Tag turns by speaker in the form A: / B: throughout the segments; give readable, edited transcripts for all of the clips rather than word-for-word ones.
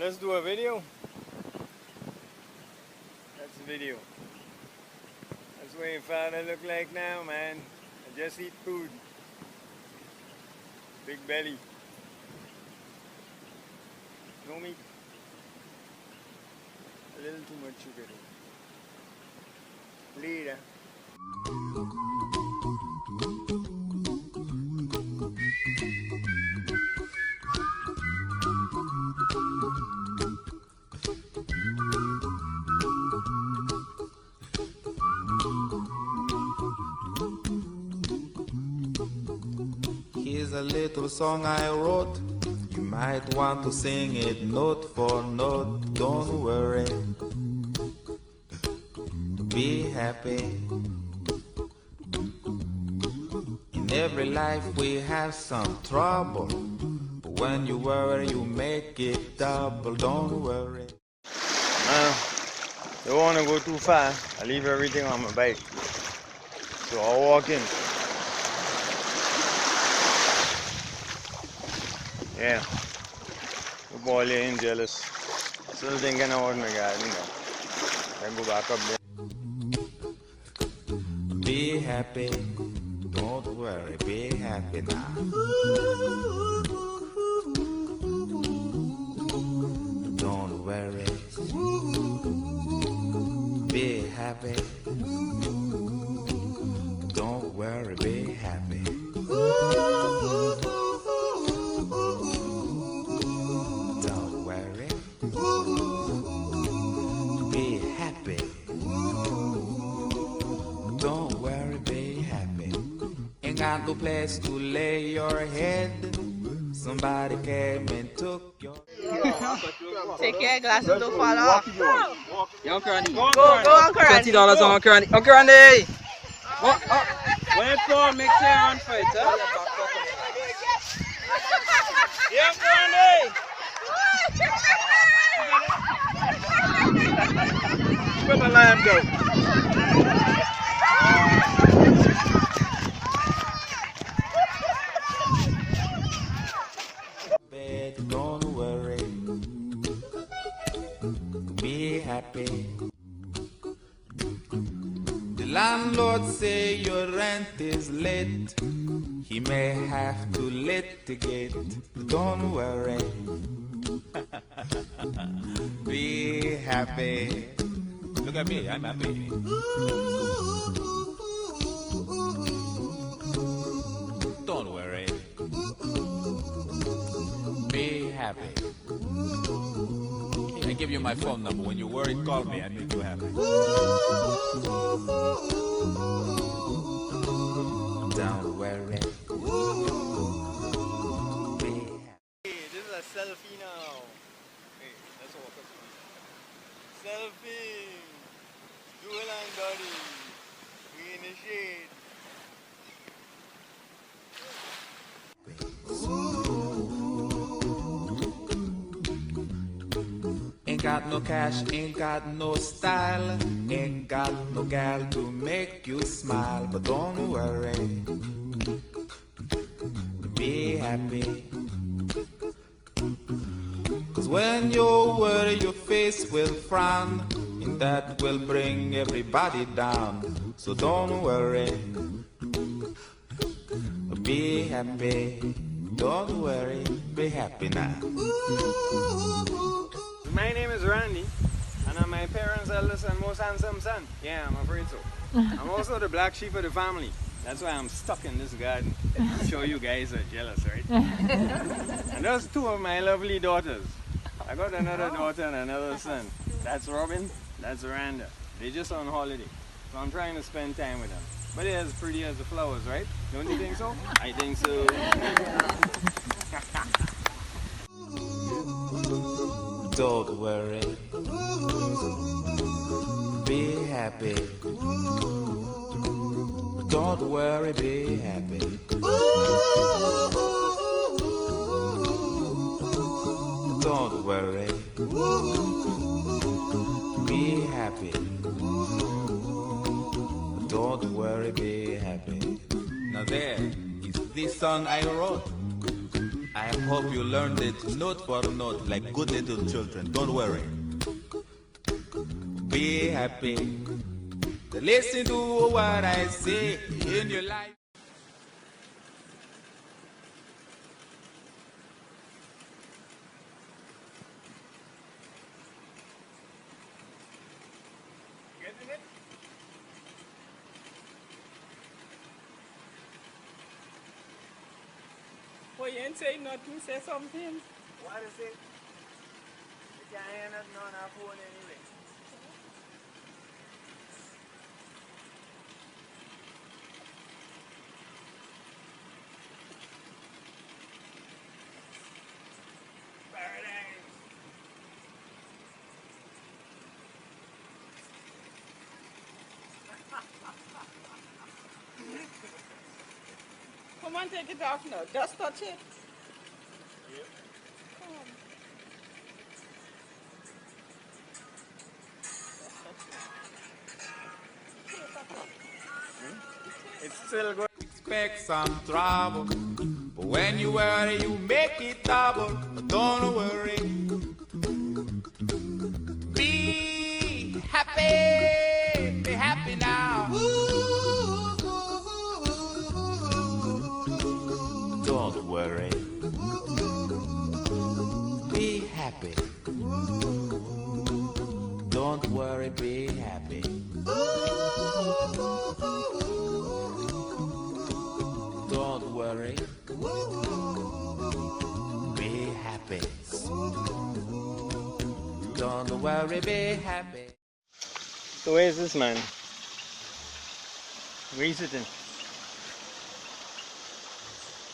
A: Let's do a video. That's the video. That's what your father look like now, man. I just eat food. Big belly. No meat. A little too much sugar. Later.
B: Here's a little song I wrote. You might want to sing it note for note. Don't worry. Be happy. In every life we have some trouble. But when you worry, you make it double. Don't worry.
A: Don't want to go too far. I leave everything on my bike. So I'll walk in. Yeah. The boy ain't jealous. Still thinking about my garden now. I go back up there.
B: Be happy. Don't worry. Be happy now. Don't worry. Be happy. Don't worry. Be happy. Don't worry. Be happy. Don't worry, be happy. Ain't got no place to lay your head. Somebody came and took your...
C: Take your glasses, don't fall off.
D: Yeah, Uncle Randy. Go,
C: Uncle Randy.
D: $20 on Uncle Randy. Uncle Randy! When you fall, make sure you're on fight, huh? Yeah, Uncle Randy! Where my lamb go?
B: Bed, don't worry. Be happy. The landlord say your rent is late. He may have to litigate. Don't worry. Be happy. Look at me, I'm happy. Don't worry. Be happy. I give you my phone number. When you're worried, call me. I make you happy. Don't worry. Be happy.
A: Hey, this is a selfie now. Hey, let's walk up. Selfie. Jewel and Buddy. We in the shade.
B: Ain't got no cash, ain't got no style, ain't got no gal to make you smile. But don't worry, be happy. Cause when you worry, your face will frown, and that will bring everybody down. So don't worry, be happy. Don't worry, be happy now.
A: My name is Randy, and I'm my parents' eldest and most handsome son. Yeah, I'm afraid so. I'm also the black sheep of the family. That's why I'm stuck in this garden. I'm sure you guys are jealous, right? And those two of my lovely daughters. I got another daughter and another son. That's Robin, that's Randall. They're just on holiday, so I'm trying to spend time with them. But they're as pretty as the flowers, right? Don't you think so? I think so.
B: Don't worry, be happy. Don't worry, be happy. Don't worry, be happy. Don't worry, be happy. Now there is this song I wrote. I hope you learned it note for note like good little children. Don't worry. Be happy. Listen to what I say in your life.
A: Getting it?
C: Well, you ain't saying nothing, say something.
A: What is it? You can't hear nothing on our phone anyway. Paradise.
C: Come on, take it off now. Just touch it.
A: Yep.
C: Come on.
A: It's still going.
B: Expect some trouble, but when you worry, you make it double. But don't worry. Be happy. Be happy now. Don't worry. Be happy. Don't worry, be happy. Don't worry. Be happy. Don't worry, be happy.
A: So where's this man? Where you sitting?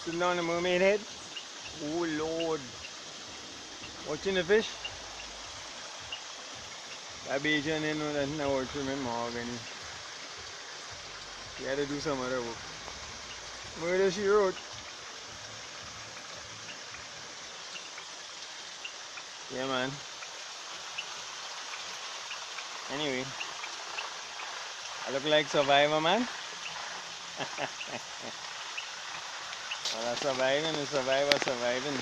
A: Sitting on the mermaid head? Oh Lord. Watching the fish? That beach and you know that's not watching him mahogany. He had to do some other work. Murder she wrote. Yeah man. Anyway. I look like Survivor man. Well, I'm surviving, the survivor surviving.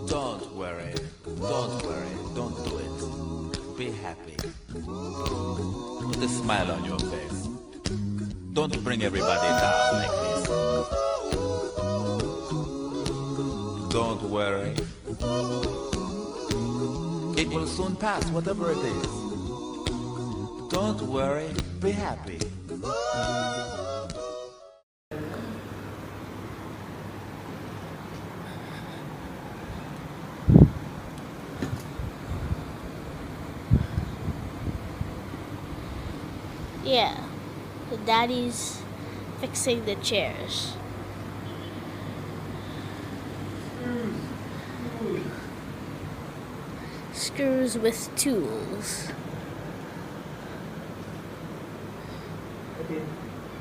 B: Don't worry. Don't worry. Don't do it. Be happy. Put a smile on your face. Don't bring everybody down like this. Don't worry. It will soon pass, whatever it is. Don't worry. Be happy.
E: Yeah, the daddy's fixing the chairs. Screws with tools.
A: Okay,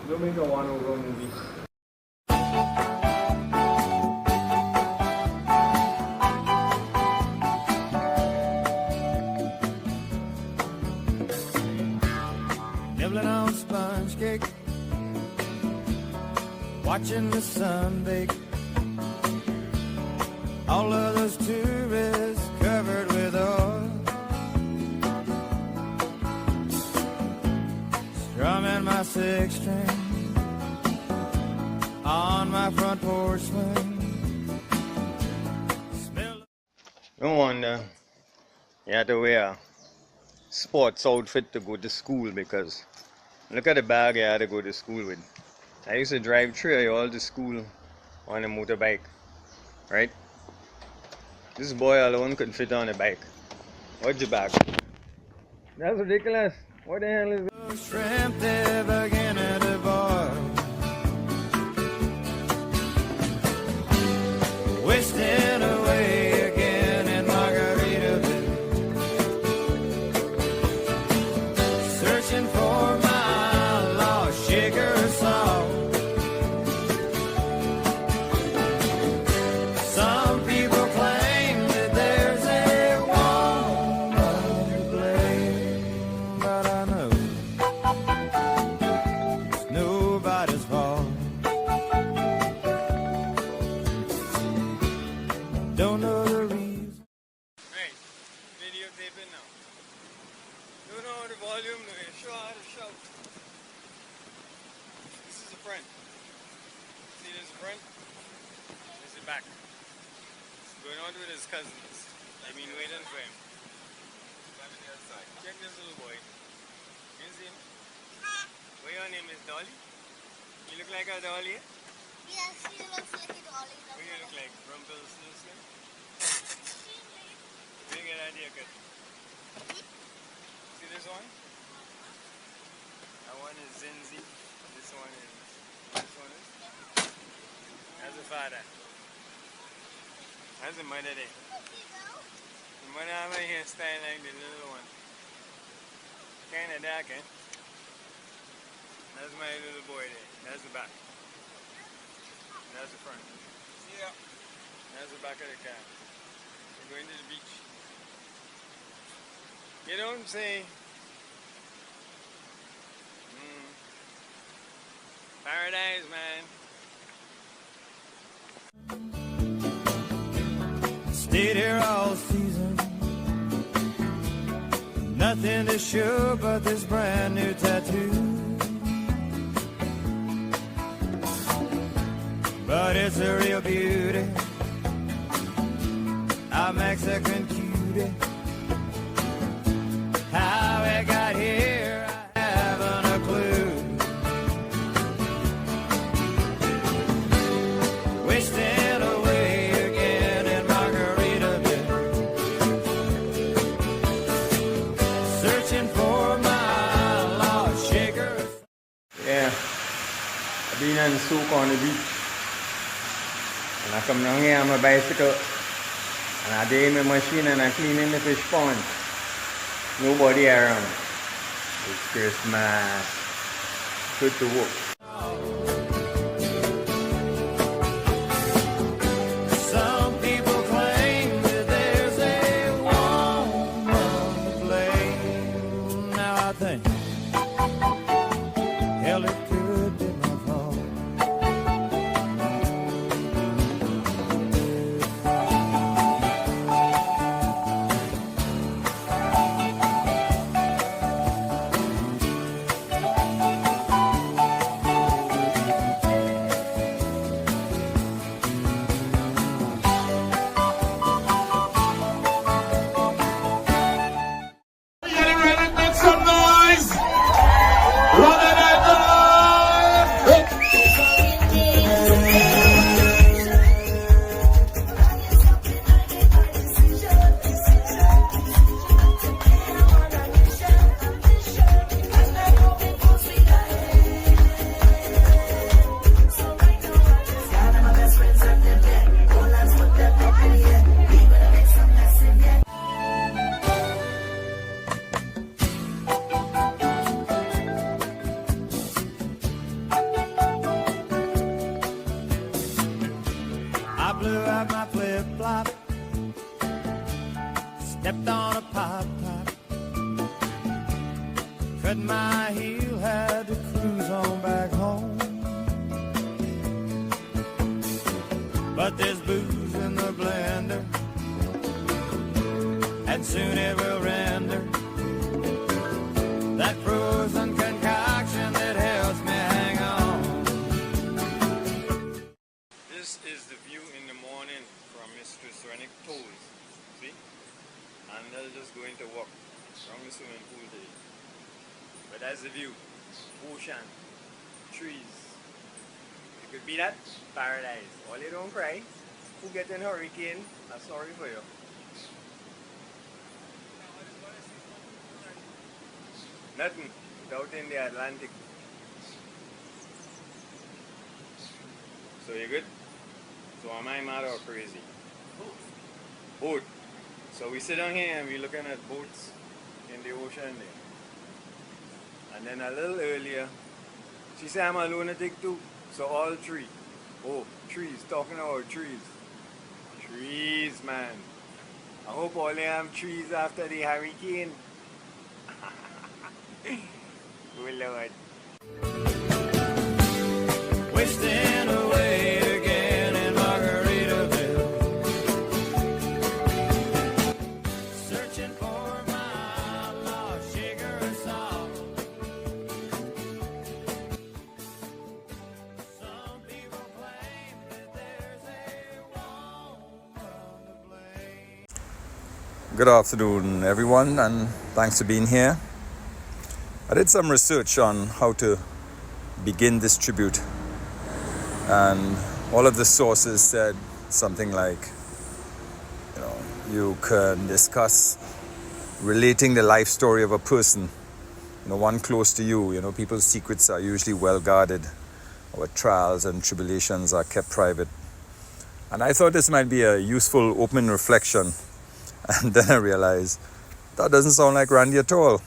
A: go make a one-over movie.
F: Nibbling on sponge cake, watching the sun bake. All of those tourists covered with oil, strumming my six string on my front porch swing.
A: No wonder you had to wear a sports outfit to go to school, because look at the bag I had to go to school with. I used to drive through all to school on a motorbike, right? This boy alone could fit on a bike. What's your bag? That's ridiculous. What the hell is this?
F: Shrimp they beginning to boil, wasting away again in Margaritaville, searching for my lost sugar salt. Some people claim that there's a woman to blame, but
A: front, this is the back. He's going out with his cousins. I've been waiting for him. Check this little boy. You see him? What your name is Dolly? You look like a dolly?
E: Yes, she looks like a dolly.
A: What do you look like? Rumpelstiltskin? Where you get that haircut? See this one? That one is Zinzi. This one is... That's the father. That's the mother there. The mother have a hairstyle like the little one. Kinda dark, eh? That's my little boy there. That's the back. That's the front. Yeah. That's the back of the car. We're going to the beach. You don't say... Paradise, man.
F: Stayed here all season. Nothing to show but this brand new tattoo. But it's a real beauty, a Mexican cutie. How it got here, I haven't a clue. Wasting away again in Margaritaville, searching for my lost shaker.
A: Yeah, I've been on the soak on the beach. And I come down here on my bicycle and I day in my machine and I cleaning the fish pond. Nobody around. It's Christmas. Good to work.
F: Some people claim that there's a woman to blame. Now I think, hell, it could be my fault. I blew out my flip-flop, stepped on a pop-top, cut my heel, had to cruise on back home. But there's booze in the blender, and soon it will render that frozen concoction that helps me hang on.
A: This is the view in the morning from Mistress Renwick Toes. See? And they're just going to walk from the swimming pool there. But that's the view. Ocean. Trees. It could be that paradise. All you don't cry. Who get in hurricane, I'm sorry for you. Nothing. Out in the Atlantic. So you good? So am I mad or crazy? Boat. So we sit down here and we're looking at boats in the ocean there. And then a little earlier, she said I'm a lunatic too. So all three. Oh, trees. Talking about trees. Trees, man. I hope all they have trees after the hurricane. Good Lord.
F: Wasting away again in Margaritaville, searching for my lost sugar and salt. Some people claim
G: Good afternoon, everyone, and thanks for being here. I did some research on how to begin this tribute, and all of the sources said something like, you can discuss relating the life story of a person, one close to you. People's secrets are usually well guarded. Our trials and tribulations are kept private. And I thought this might be a useful open reflection. And then I realized that doesn't sound like Randy at all.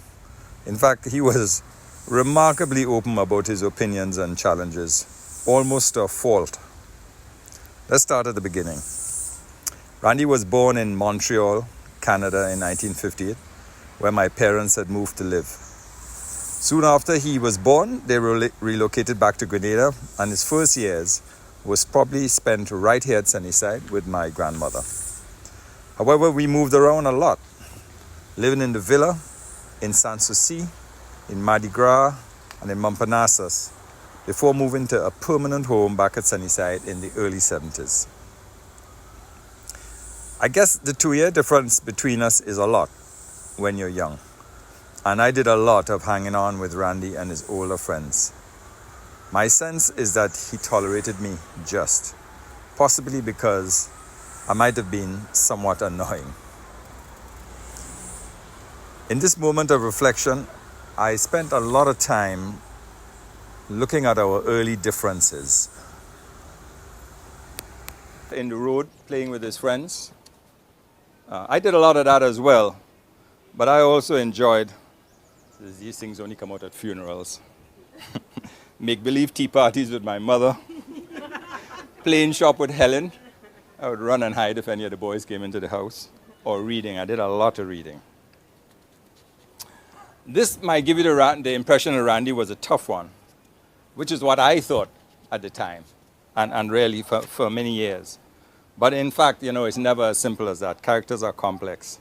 G: In fact, he was remarkably open about his opinions and challenges, almost to a fault. Let's start at the beginning. Randy was born in Montreal, Canada in 1958, where my parents had moved to live. Soon after he was born, they relocated back to Grenada, and his first years was probably spent right here at Sunnyside with my grandmother. However, we moved around a lot, living in the villa, in Sanssouci, in Mardi Gras, and in Montparnasse, before moving to a permanent home back at Sunnyside in the early 70s. I guess the 2-year difference between us is a lot when you're young. And I did a lot of hanging on with Randy and his older friends. My sense is that he tolerated me just, possibly because I might have been somewhat annoying. In this moment of reflection, I spent a lot of time looking at our early differences. In the road, playing with his friends. I did a lot of that as well, but I also enjoyed, these things only come out at funerals, make-believe tea parties with my mother, playing shop with Helen. I would run and hide if any of the boys came into the house, or reading. I did a lot of reading. This might give you the impression that Randy was a tough one, which is what I thought at the time, and really for many years. But in fact, it's never as simple as that. Characters are complex.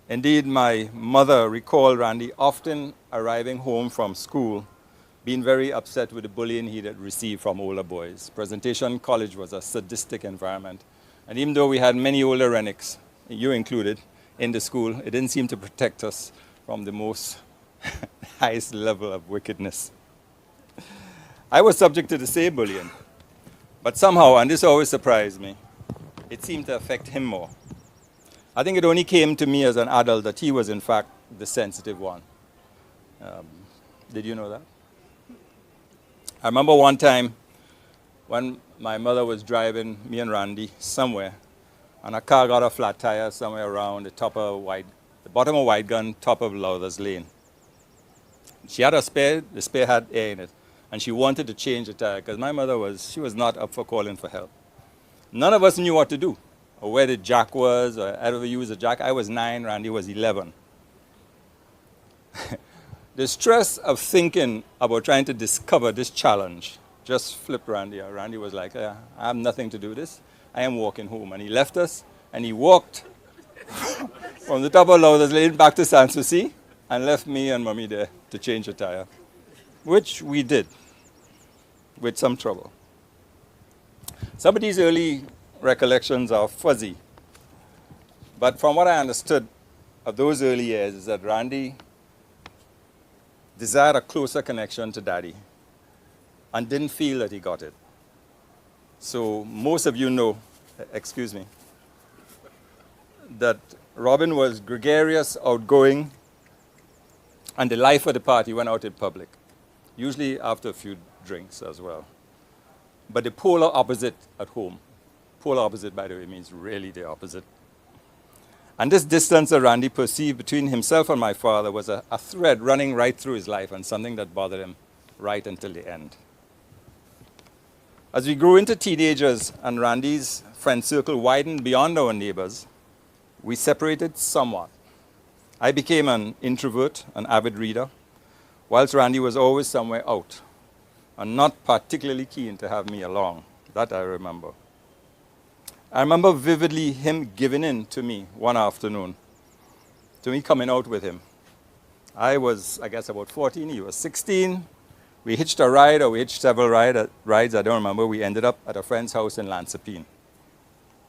G: Indeed, my mother recalled Randy often arriving home from school, being very upset with the bullying he had received from older boys. Presentation College was a sadistic environment. And even though we had many older Renwicks, you included, in the school, it didn't seem to protect us from the most highest level of wickedness. I was subject to the same bullying. But somehow, and this always surprised me, it seemed to affect him more. I think it only came to me as an adult that he was, in fact, the sensitive one. Did you know that? I remember one time when my mother was driving me and Randy somewhere, and a car got a flat tire somewhere around the bottom of White Gun, top of Lowther's Lane. She had a spare, the spare had air in it, and she wanted to change the tire because my mother was not up for calling for help. None of us knew what to do, or where the jack was, or ever used a jack. I was 9, Randy was 11. The stress of thinking about trying to discover this challenge just flipped Randy out. Randy was like, I have nothing to do with this. I am walking home. And he left us, and he walked from the top of Lowther's Lane back to Sanssouci, and left me and Mommy there to change the tire, which we did, with some trouble. Some of these early recollections are fuzzy, but from what I understood of those early years is that Randy desired a closer connection to Daddy and didn't feel that he got it. So most of you know, that Robin was gregarious, outgoing, and the life of the party went out in public, usually after a few drinks as well. But the polar opposite at home. Polar opposite, by the way, means really the opposite. And this distance that Randy perceived between himself and my father was a thread running right through his life, and something that bothered him right until the end. As we grew into teenagers and Randy's friend circle widened beyond our neighbors, we separated somewhat. I became an introvert, an avid reader, whilst Randy was always somewhere out and not particularly keen to have me along. That I remember. I remember vividly him giving in to me one afternoon, to me coming out with him. I was, I guess, about 14, he was 16. We hitched a ride, or we hitched several rides, I don't remember. We ended up at a friend's house in Lansepine,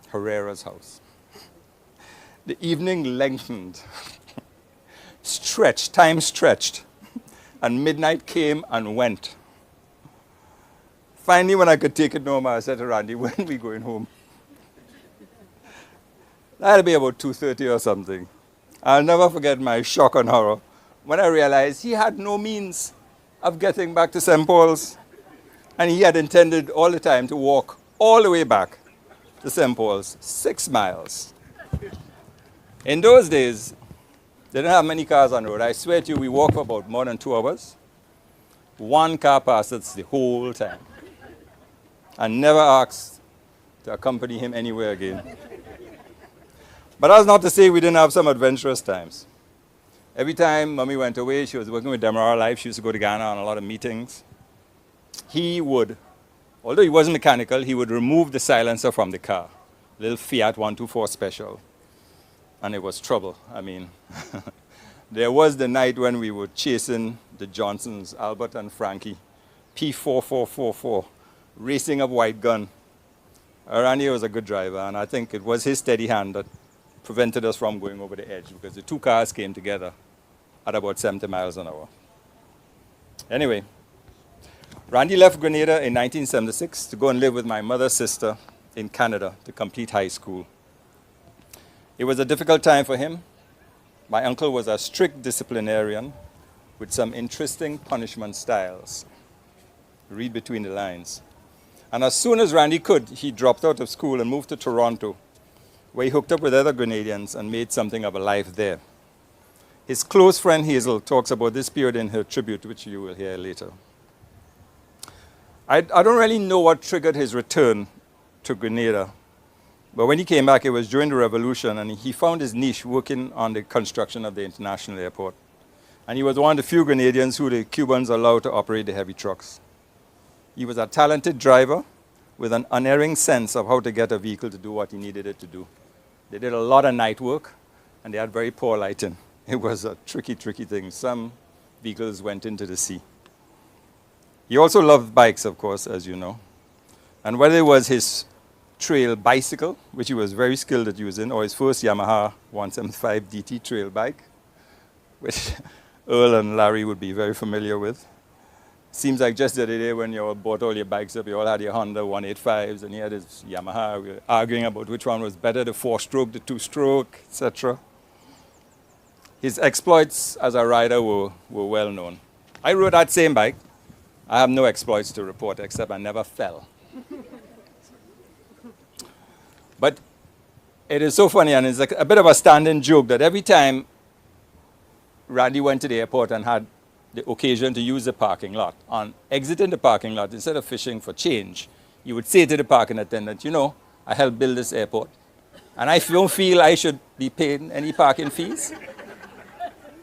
G: Herrera's house. The evening lengthened, stretched, time stretched, and midnight came and went. Finally, when I could take it no more, I said to Randy, when are we going home? That'll be about 2:30 or something. I'll never forget my shock and horror when I realized he had no means of getting back to St. Paul's. And he had intended all the time to walk all the way back to St. Paul's, 6 miles. In those days, they didn't have many cars on the road. I swear to you, we walked for about more than 2 hours. 1 car passed us the whole time. I never asked to accompany him anywhere again. But that's not to say we didn't have some adventurous times. Every time Mommy went away, she was working with Demerara Life. She used to go to Ghana on a lot of meetings. He would, although he wasn't mechanical, he would remove the silencer from the car. Little Fiat 124 Special. And it was trouble. I mean, there was the night when we were chasing the Johnsons, Albert and Frankie, P4444, racing up White Gun. Randy was a good driver, and I think it was his steady hand that prevented us from going over the edge, because the 2 cars came together at about 70 miles an hour. Anyway, Randy left Grenada in 1976 to go and live with my mother's sister in Canada to complete high school. It was a difficult time for him. My uncle was a strict disciplinarian with some interesting punishment styles. Read between the lines. And as soon as Randy could, he dropped out of school and moved to Toronto, where he hooked up with other Grenadians and made something of a life there. His close friend Hazel talks about this period in her tribute, which you will hear later. I don't really know what triggered his return to Grenada, but when he came back, it was during the revolution, and he found his niche working on the construction of the international airport. And he was one of the few Grenadians who the Cubans allowed to operate the heavy trucks. He was a talented driver with an unerring sense of how to get a vehicle to do what he needed it to do. They did a lot of night work, and they had very poor lighting. It was a tricky, tricky thing. Some vehicles went into the sea. He also loved bikes, of course, as you know. And whether it was his trail bicycle, which he was very skilled at using, or his first Yamaha 175 DT trail bike, which Earl and Larry would be very familiar with. Seems like just the other day when you all bought all your bikes up, you all had your Honda 185s, and he had his Yamaha. We were arguing about which one was better, the 4-stroke, the 2-stroke, etc. His exploits as a rider were well known. I rode that same bike. I have no exploits to report, except I never fell. But it is so funny, and it's like a bit of a standing joke, that every time Randy went to the airport and had the occasion to use the parking lot, on exiting the parking lot, instead of fishing for change, you would say to the parking attendant, you know, I helped build this airport, and I don't feel I should be paying any parking fees.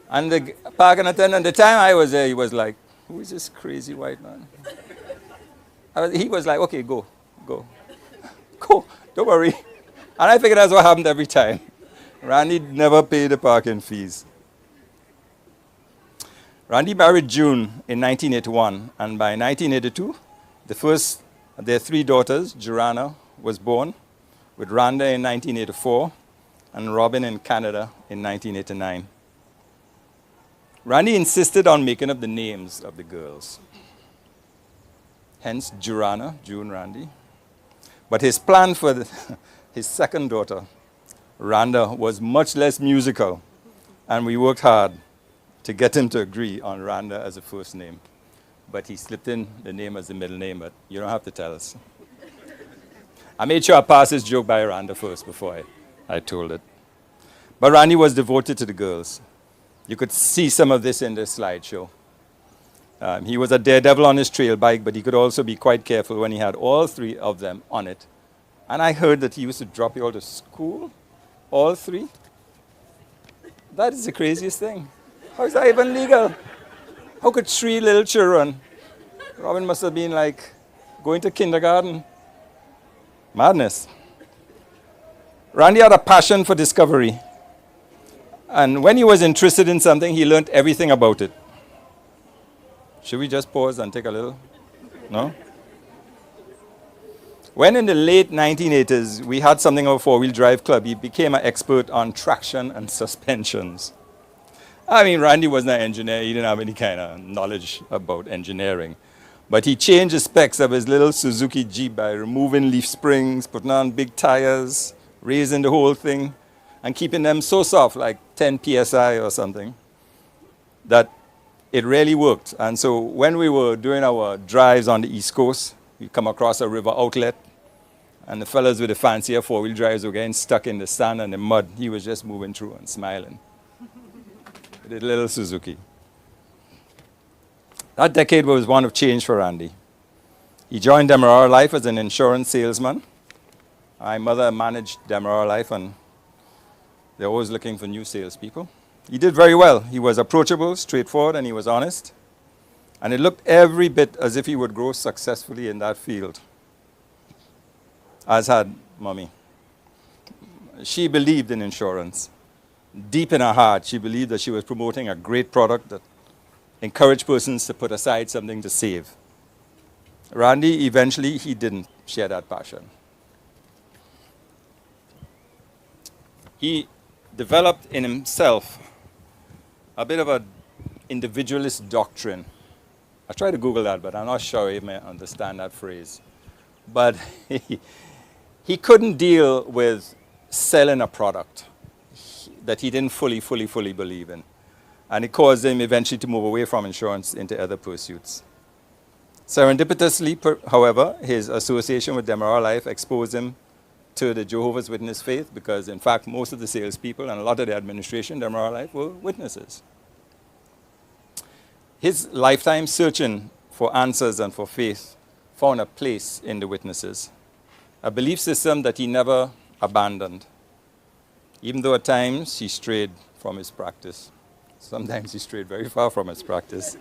G: And the parking attendant, the time I was there, he was like, who is this crazy white man? He was like, okay, go, don't worry. And I figured that's what happened every time. Randy never paid the parking fees. Randy married June in 1981, and by 1982, the first of their 3 daughters, Joanna, was born, with Randall in 1984 and Robin in Canada in 1989. Randy insisted on making up the names of the girls. Hence, Joanna, June Randy. But his plan for his second daughter, Randall, was much less musical, and we worked hard to get him to agree on Randall as a first name. But he slipped in the name as the middle name, but you don't have to tell us. I made sure I passed his joke by Randall first before I told it. But Randy was devoted to the girls. You could see some of this in this slideshow. He was a daredevil on his trail bike, but he could also be quite careful when he had all 3 of them on it. And I heard that he used to drop you all to school, all 3. That is the craziest thing. How is that even legal? How could 3 little children? Robin must have been like going to kindergarten. Madness. Randy had a passion for discovery. And when he was interested in something, he learned everything about it. Should we just pause and take a little? No? When in the late 1980s we had something of a four-wheel drive club, he became an expert on traction and suspensions. I mean, Randy wasn't an engineer. He didn't have any kind of knowledge about engineering. But he changed the specs of his little Suzuki Jeep by removing leaf springs, putting on big tires, raising the whole thing, and keeping them so soft, like 10 psi or something, that it really worked. And so when we were doing our drives on the East Coast, we come across a river outlet, and the fellas with the fancier four-wheel drives were getting stuck in the sand and the mud. He was just moving through and smiling with a little Suzuki. That decade was one of change for Randy. He joined Demerara Life as an insurance salesman. My mother managed Demerara Life, and they're always looking for new salespeople. He did very well. He was approachable, straightforward, and he was honest. And it looked every bit as if he would grow successfully in that field, as had Mommy. She believed in insurance. Deep in her heart, she believed that she was promoting a great product that encouraged persons to put aside something to save. Randy, eventually, he didn't share that passion. He developed in himself a bit of an individualist doctrine. I tried to Google that, but I'm not sure you may understand that phrase. But he couldn't deal with selling a product that he didn't fully believe in. And it caused him eventually to move away from insurance into other pursuits. Serendipitously, however, his association with Demerara Life exposed him to the Jehovah's Witness faith, because in fact most of the salespeople and a lot of the administration Demerara Life were witnesses. His lifetime searching for answers and for faith found a place in the witnesses, a belief system that he never abandoned, even though at times he strayed from his practice. Sometimes he strayed very far from his practice.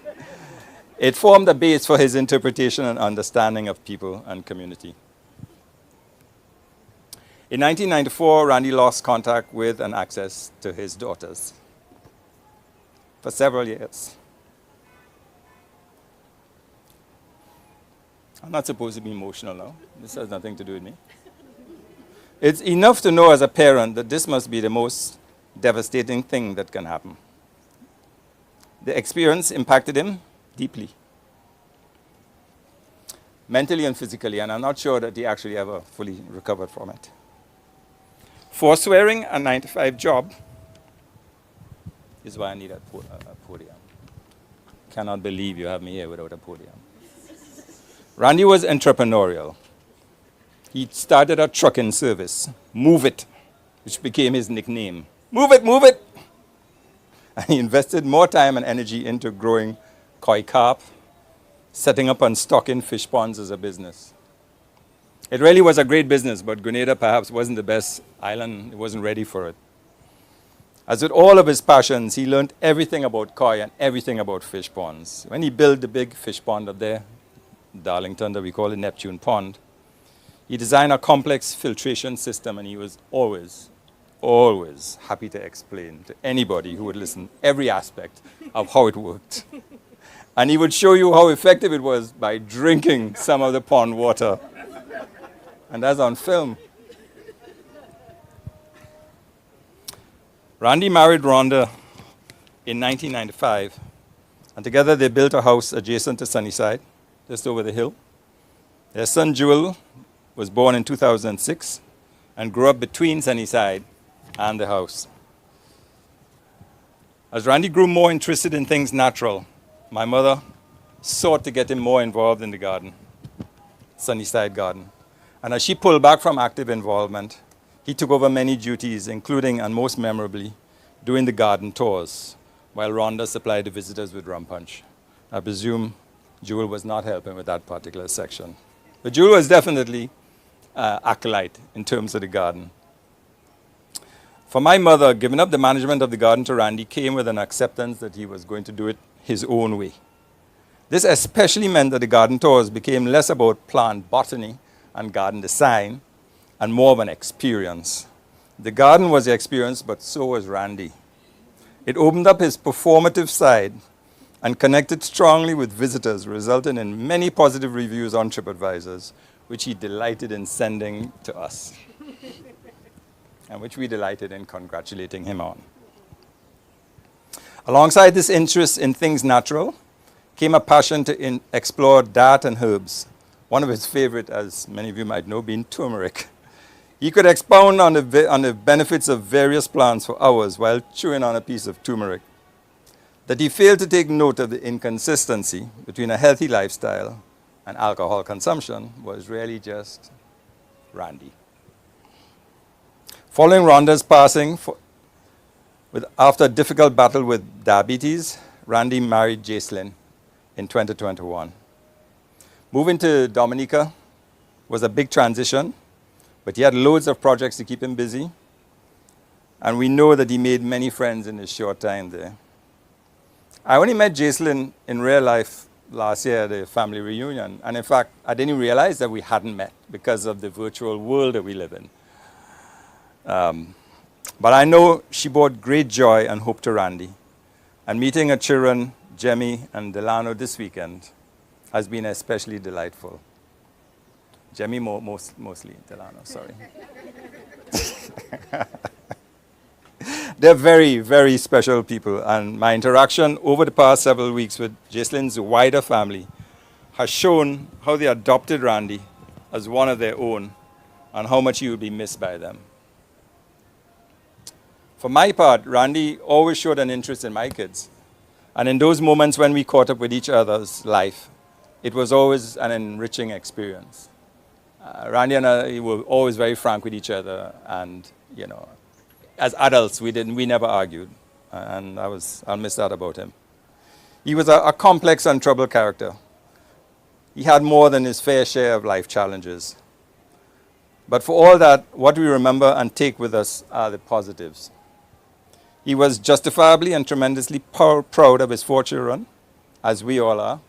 G: It formed a base for his interpretation and understanding of people and community. In 1994, Randy lost contact with and access to his daughters for several years. I'm not supposed to be emotional now. This has nothing to do with me. It's enough to know as a parent that this must be the most devastating thing that can happen. The experience impacted him deeply, mentally and physically, and I'm not sure that he actually ever fully recovered from it. Forswearing a 9-to-5 job is why I need a podium. Cannot believe you have me here without a podium. Randy was entrepreneurial. He started a trucking service, Move It, which became his nickname. Move it, move it! And he invested more time and energy into growing koi carp, setting up and stocking fish ponds as a business. It really was a great business, but Grenada perhaps wasn't the best island. It wasn't ready for it. As with all of his passions, he learned everything about koi and everything about fish ponds. When he built the big fish pond up there, Darlington, that we call it Neptune Pond, he designed a complex filtration system, and he was always happy to explain to anybody who would listen every aspect of how it worked. And he would show you how effective it was by drinking some of the pond water. And that's on film. Randy married Rhonda in 1995, and together they built a house adjacent to Sunnyside, just over the hill. Their son Jewel was born in 2006 and grew up between Sunnyside and the house. As Randy grew more interested in things natural, my mother sought to get him more involved in the garden, Sunnyside Garden. And as she pulled back from active involvement, he took over many duties, including and most memorably, doing the garden tours, while Rhonda supplied the visitors with rum punch. I presume Jewel was not helping with that particular section. But Jewel was definitely acolyte in terms of the garden. For my mother, giving up the management of the garden to Randy came with an acceptance that he was going to do it his own way. This especially meant that the garden tours became less about plant botany and garden design and more of an experience. The garden was the experience, but so was Randy. It opened up his performative side and connected strongly with visitors, resulting in many positive reviews on TripAdvisors, which he delighted in sending to us, and which we delighted in congratulating him on. Alongside this interest in things natural came a passion to explore diet and herbs. One of his favorite, as many of you might know, being turmeric. He could expound on the benefits of various plants for hours while chewing on a piece of turmeric. That he failed to take note of the inconsistency between a healthy lifestyle and alcohol consumption was really just Randy. Following Rhonda's passing, after a difficult battle with diabetes, Randy married Jacelyn in 2021. Moving to Dominica was a big transition, but he had loads of projects to keep him busy, and we know that he made many friends in his short time there. I only met Jacelyn in real life last year at a family reunion, and in fact, I didn't realize that we hadn't met because of the virtual world that we live in. But I know she brought great joy and hope to Randy, and meeting her children, Jemmy and Delano, this weekend has been especially delightful. Jemmy mostly, Delano, sorry. They're very, very special people, and my interaction over the past several weeks with Jacelyn's wider family has shown how they adopted Randy as one of their own and how much he will be missed by them. For my part, Randy always showed an interest in my kids, and in those moments when we caught up with each other's life, it was always an enriching experience. Randy and I were always very frank with each other, and you know, as adults, we never argued, and I'll miss that about him. He was a complex and troubled character. He had more than his fair share of life challenges. But for all that, what we remember and take with us are the positives. He was justifiably and tremendously proud of his 4 children, as we all are.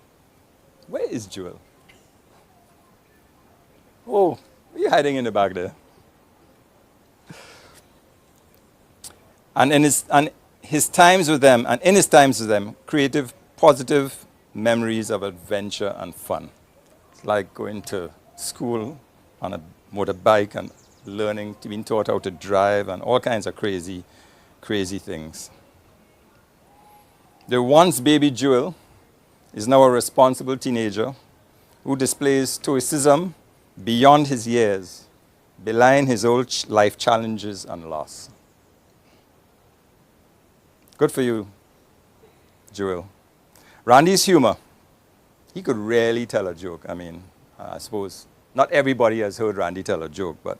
G: Where is Jewel? Oh, are you hiding in the back there? And in his times with them, creative, positive memories of adventure and fun. It's like going to school on a motorbike and being taught how to drive and all kinds of crazy things. The once baby Jewel is now a responsible teenager who displays stoicism beyond his years, belying his old life challenges and loss. Good for you, Jewel. Randy's humor. He could rarely tell a joke. I mean, I suppose not everybody has heard Randy tell a joke, but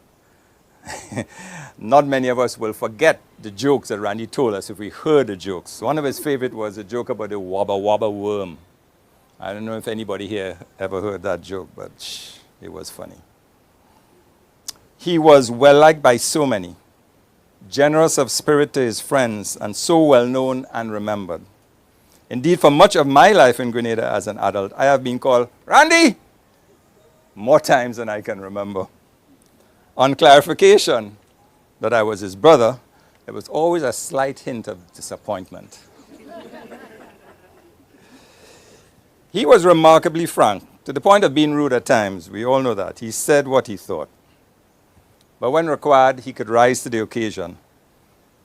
G: not many of us will forget the jokes that Randy told us if we heard the jokes. One of his favorite was a joke about the Wabba Wabba worm. I don't know if anybody here ever heard that joke, but it was funny. He was well-liked by so many, generous of spirit to his friends, and so well-known and remembered. Indeed, for much of my life in Grenada as an adult, I have been called Randy more times than I can remember. On clarification that I was his brother, there was always a slight hint of disappointment. He was remarkably frank, to the point of being rude at times. We all know that. He said what he thought. But when required, he could rise to the occasion.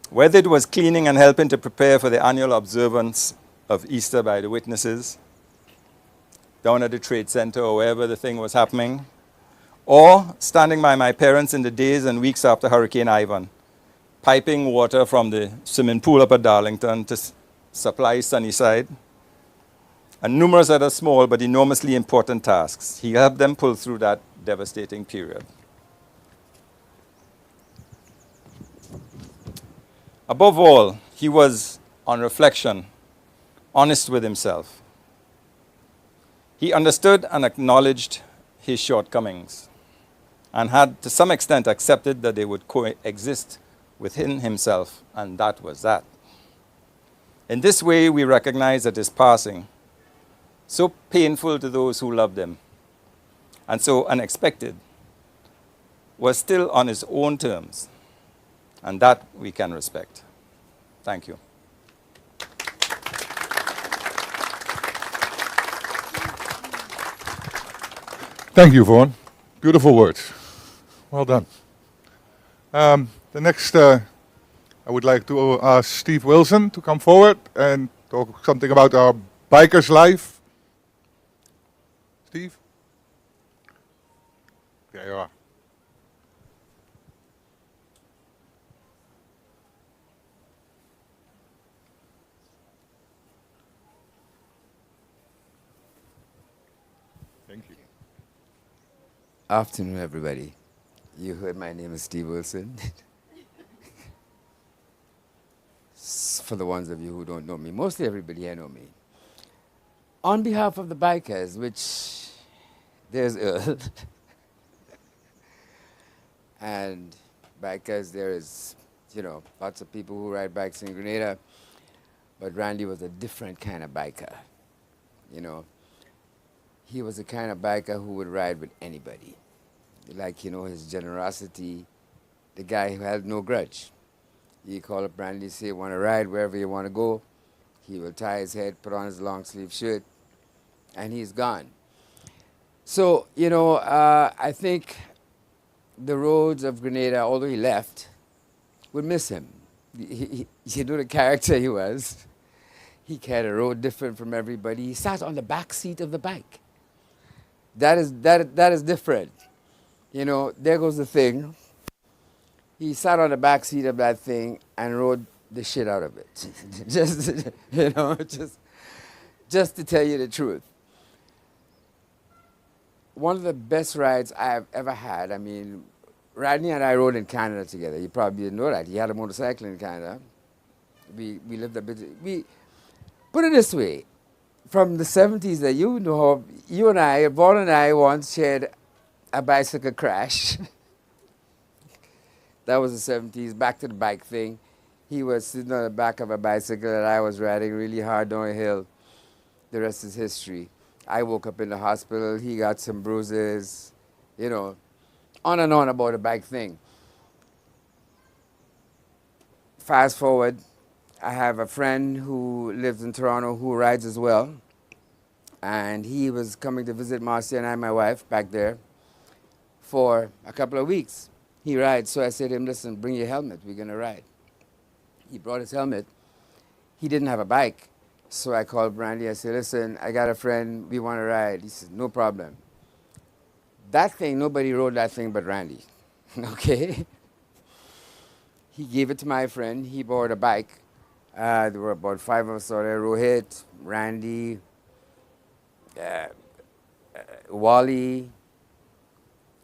G: Whether it was cleaning and helping to prepare for the annual observance of Easter by the witnesses, down at the Trade Center or wherever the thing was happening, or standing by my parents in the days and weeks after Hurricane Ivan, piping water from the swimming pool up at Darlington to supply Sunnyside, and numerous other small but enormously important tasks. He helped them pull through that devastating period. Above all, he was, on reflection, honest with himself. He understood and acknowledged his shortcomings and had, to some extent, accepted that they would coexist within himself, and that was that. In this way, we recognize that his passing, so painful to those who loved him, and so unexpected, was still on his own terms, and that we can respect. Thank you.
H: Thank you, Vaughan. Beautiful words. Well done. The next, I would like to ask Steve Wilson to come forward and talk something about our biker's life. Steve? There you are. Thank you.
I: Afternoon, everybody. You heard my name is Steve Wilson. For the ones of you who don't know me, mostly everybody here know me. On behalf of the bikers, which there's Earl, and bikers, there is, lots of people who ride bikes in Grenada, but Randy was a different kind of biker, He was the kind of biker who would ride with anybody. Like, his generosity, the guy who had no grudge. You call up Randy, say, want to ride wherever you want to go. He will tie his head, put on his long sleeve shirt, and he's gone. So, I think the roads of Grenada, although he left, would miss him. The character he was. He had a road different from everybody. He sat on the back seat of the bike. That is different. There goes the thing. He sat on the back seat of that thing and rode the shit out of it. just to tell you the truth. One of the best rides I've ever had, Rodney and I rode in Canada together. You probably didn't know that. He had a motorcycle in Canada. We lived a bit. Put it this way. From the 70s that you and I, Vaughn and I once shared a bicycle crash. That was the 70s, back to the bike thing. He was sitting on the back of a bicycle and I was riding really hard down a hill. The rest is history. I woke up in the hospital, he got some bruises, on and on about the bike thing. Fast forward, I have a friend who lives in Toronto who rides as well. And he was coming to visit Marcia and I, my wife, back there for a couple of weeks. He rides, so I said to him, listen, bring your helmet, we're going to ride. He brought his helmet. He didn't have a bike. So I called Brandy, I said, listen, I got a friend, we want to ride. He said, no problem. That thing, nobody rode that thing but Randy, okay? He gave it to my friend, he bought a bike. There were about 5 of us out there, Rohit, Randy, Wally,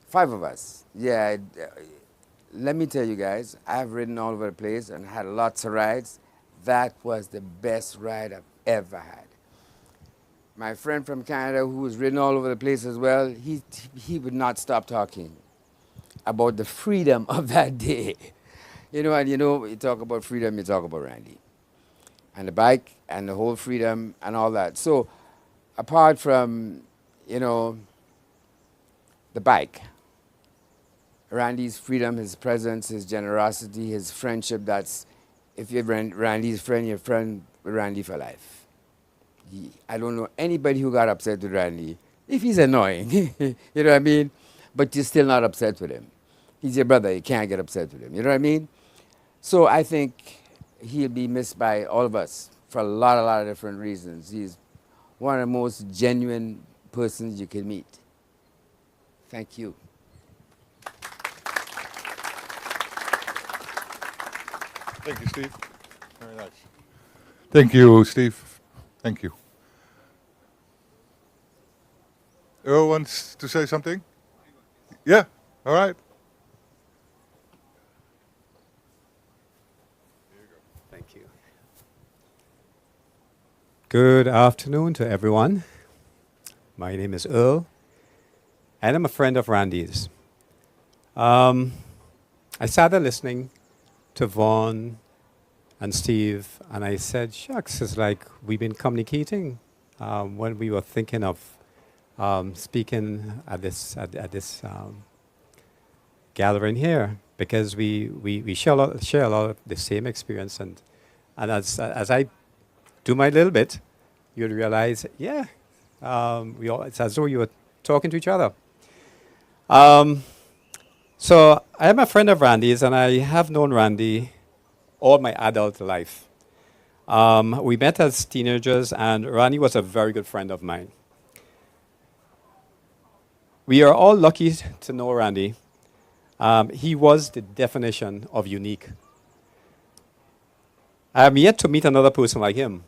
I: 5 of us. Yeah, let me tell you guys, I've ridden all over the place and had lots of rides. That was the best ride I've ever had. My friend from Canada, who was ridden all over the place as well, he would not stop talking about the freedom of that day. You talk about freedom, you talk about Randy. And the bike and the whole freedom and all that. So apart from, the bike, Randy's freedom, his presence, his generosity, his friendship, that's, if you're Randy's friend, you're friend with Randy for life. I don't know anybody who got upset with Randy. If he's annoying, you know what I mean? But you're still not upset with him. He's your brother, you can't get upset with him, you know what I mean? So I think he'll be missed by all of us for a lot of different reasons. He's one of the most genuine persons you can meet. Thank you.
H: Thank you, Steve. Very nice. Thank you, Steve. Thank you. Earl wants to say something? Yeah, all right.
J: Thank you. Good afternoon to everyone. My name is Earl, and I'm a friend of Randy's. I started listening to Vaughn and Steve, and I said, shucks, it's like we've been communicating when we were thinking of speaking at this gathering here, because we share a lot of the same experience, and as I do my little bit, you'll realize, it's as though you were talking to each other. So I am a friend of Randy's, and I have known Randy all my adult life. We met as teenagers, and Randy was a very good friend of mine. We are all lucky to know Randy. He was the definition of unique. I have yet to meet another person like him.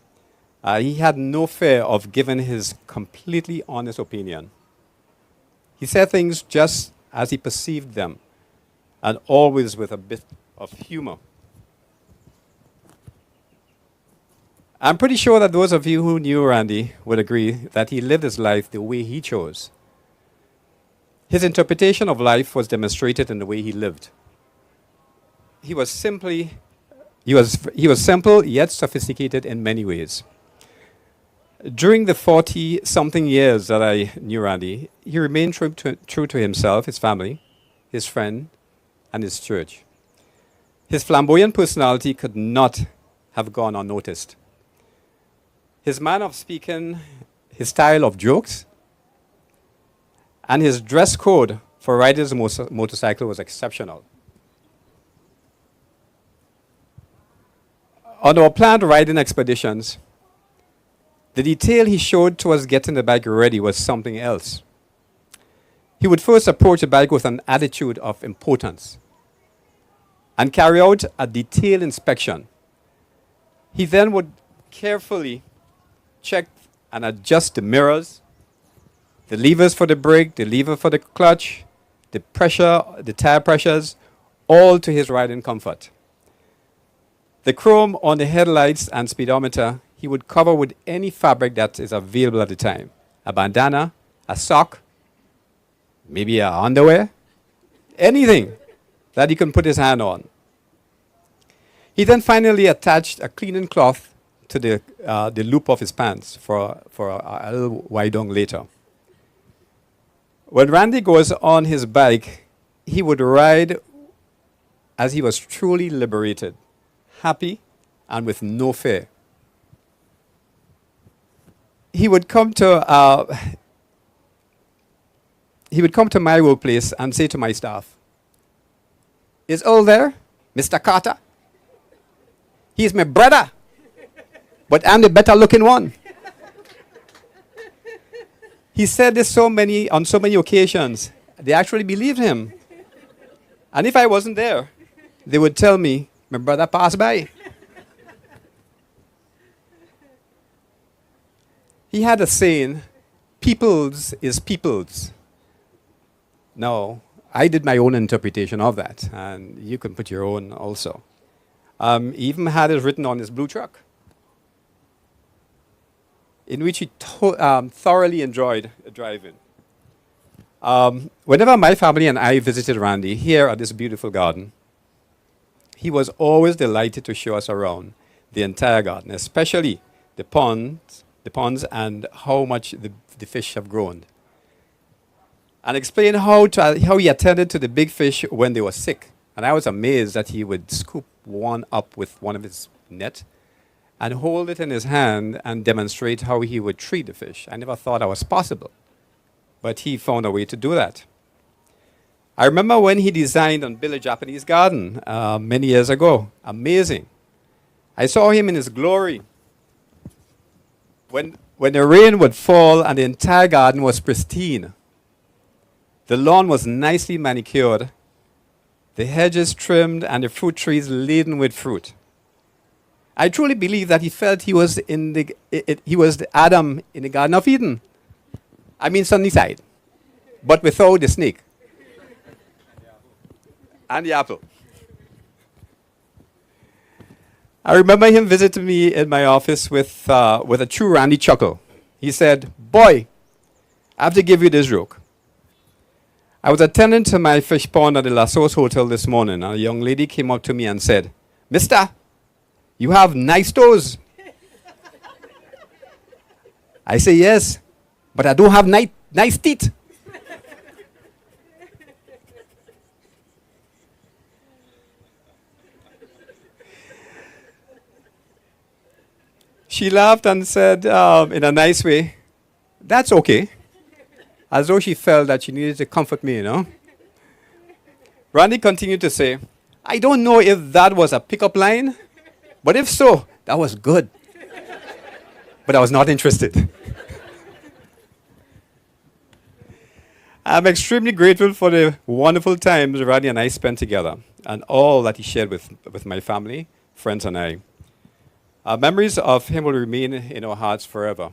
J: He had no fear of giving his completely honest opinion. He said things just as he perceived them, and always with a bit of humor. I'm pretty sure that those of you who knew Randy would agree that he lived his life the way he chose. His interpretation of life was demonstrated in the way he lived. He was simple yet sophisticated in many ways. During the 40-something years that I knew Randy, he remained true to himself, his family, his friend, and his church. His flamboyant personality could not have gone unnoticed. His manner of speaking, his style of jokes, and his dress code for riding his motorcycle was exceptional. On our planned riding expeditions, the detail he showed towards getting the bike ready was something else. He would first approach the bike with an attitude of importance and carry out a detailed inspection. He then would carefully check and adjust the mirrors, the levers for the brake, the lever for the clutch, the pressure, the tire pressures, all to his riding comfort. The chrome on the headlights and speedometer he would cover with any fabric that is available at the time. A bandana, a sock, maybe a underwear, anything that he can put his hand on. He then finally attached a cleaning cloth to the loop of his pants for a little while down later. When Randy goes on his bike, he would ride as he was truly liberated, happy, and with no fear. He would come to my workplace and say to my staff, "Is Earl there, Mr. Carter? He's my brother, but I'm the better looking one." He said this on so many occasions, they actually believed him. And if I wasn't there, they would tell me, "My brother passed by." He had a saying, "People's is people's." Now, I did my own interpretation of that, and you can put your own also. He even had it written on his blue truck, in which he thoroughly enjoyed driving. Whenever my family and I visited Randy here at this beautiful garden, he was always delighted to show us around the entire garden, especially the ponds and how much the fish have grown. And explain how he attended to the big fish when they were sick. And I was amazed that he would scoop one up with one of his net and hold it in his hand and demonstrate how he would treat the fish. I never thought that was possible, but he found a way to do that. I remember when he designed and built a Japanese garden many years ago. Amazing. I saw him in his glory. When the rain would fall and the entire garden was pristine. The lawn was nicely manicured, the hedges trimmed, and the fruit trees laden with fruit. I truly believe that he felt he was the Adam in the Garden of Eden. I mean Sunnyside, but without the snake. And the apple. I remember him visiting me in my office with a true Randy chuckle. He said, "Boy, I have to give you this joke. I was attending to my fish pond at the Lassos Hotel this morning, and a young lady came up to me and said, 'Mister, you have nice toes.' I say, 'Yes, but I don't have nice teeth.' She laughed and said, in a nice way, 'That's okay. as though she felt that she needed to comfort me, you know. Randy continued to say, I don't know if that was a pickup line, but if so, that was good. But I was not interested. I'm extremely grateful for the wonderful times Randy and I spent together and all that he shared with my family, friends, and I. Our memories of him will remain in our hearts forever.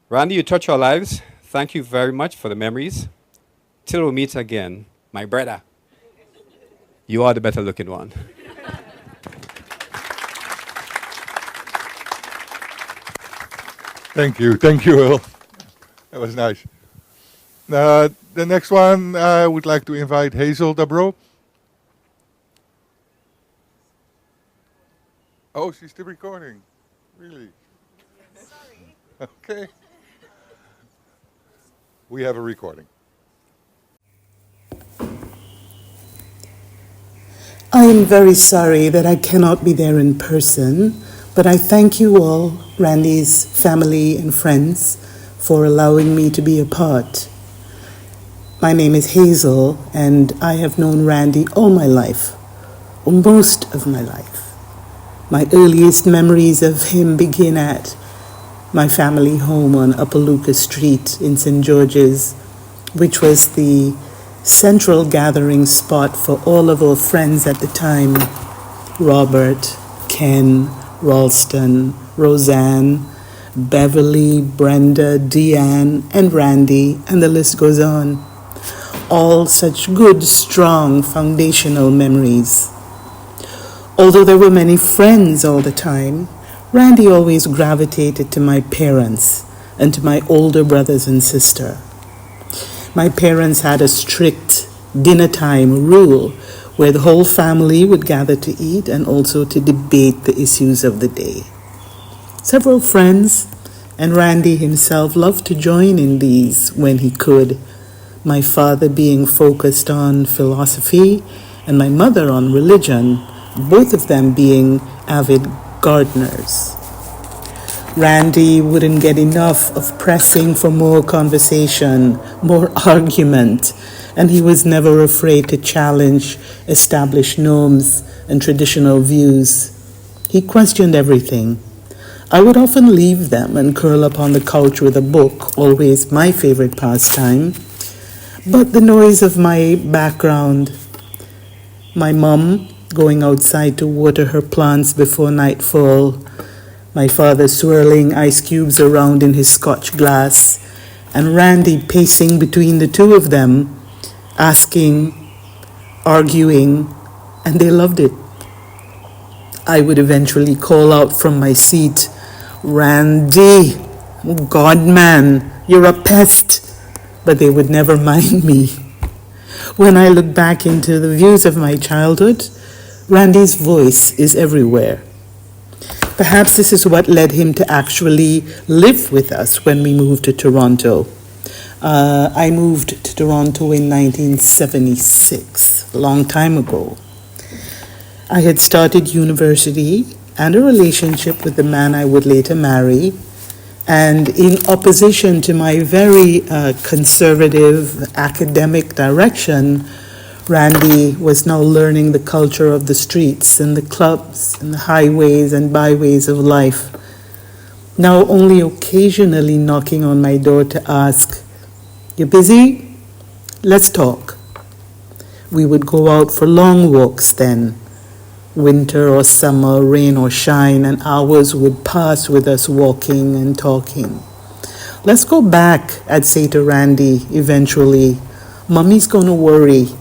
J: Randy, you touch our lives. Thank you very much for the memories. Till we meet again, my brother. You are the better looking one.
H: Thank you, Earl. That was nice. The next one, I would like to invite Hazel Dabro. Oh, she's still recording. Really? Sorry. Okay. We have a recording.
K: I am very sorry that I cannot be there in person, but I thank you all, Randy's family and friends, for allowing me to be a part. My name is Hazel, and I have known Randy all my life, or most of my life. My earliest memories of him begin at my family home on Upper Lucas Street in St. George's, which was the central gathering spot for all of our friends at the time: Robert, Ken, Ralston, Roseanne, Beverly, Brenda, Deanne, and Randy, and the list goes on. All such good, strong, foundational memories. Although there were many friends all the time, Randy always gravitated to my parents and to my older brothers and sister. My parents had a strict dinner time rule where the whole family would gather to eat and also to debate the issues of the day. Several friends and Randy himself loved to join in these when he could, my father being focused on philosophy and my mother on religion, both of them being avid gardeners. Randy wouldn't get enough of pressing for more conversation, more argument, and he was never afraid to challenge established norms and traditional views. He questioned everything. I would often leave them and curl up on the couch with a book, always my favorite pastime. But the noise of my background, my mom going outside to water her plants before nightfall, my father swirling ice cubes around in his scotch glass, and Randy pacing between the two of them, asking, arguing, and they loved it. I would eventually call out from my seat, Randy, oh God, man, you're a pest. But they would never mind me. When I look back into the views of my childhood, Randy's voice is everywhere. Perhaps this is what led him to actually live with us when we moved to Toronto. I moved to Toronto in 1976, a long time ago. I had started university and a relationship with the man I would later marry, and in opposition to my very conservative academic direction, Randy was now learning the culture of the streets and the clubs and the highways and byways of life. Now only occasionally knocking on my door to ask, "You busy? Let's talk." We would go out for long walks then. Winter or summer, rain or shine, and hours would pass with us walking and talking. "Let's go back," I'd say to Randy eventually. "Mummy's gonna worry."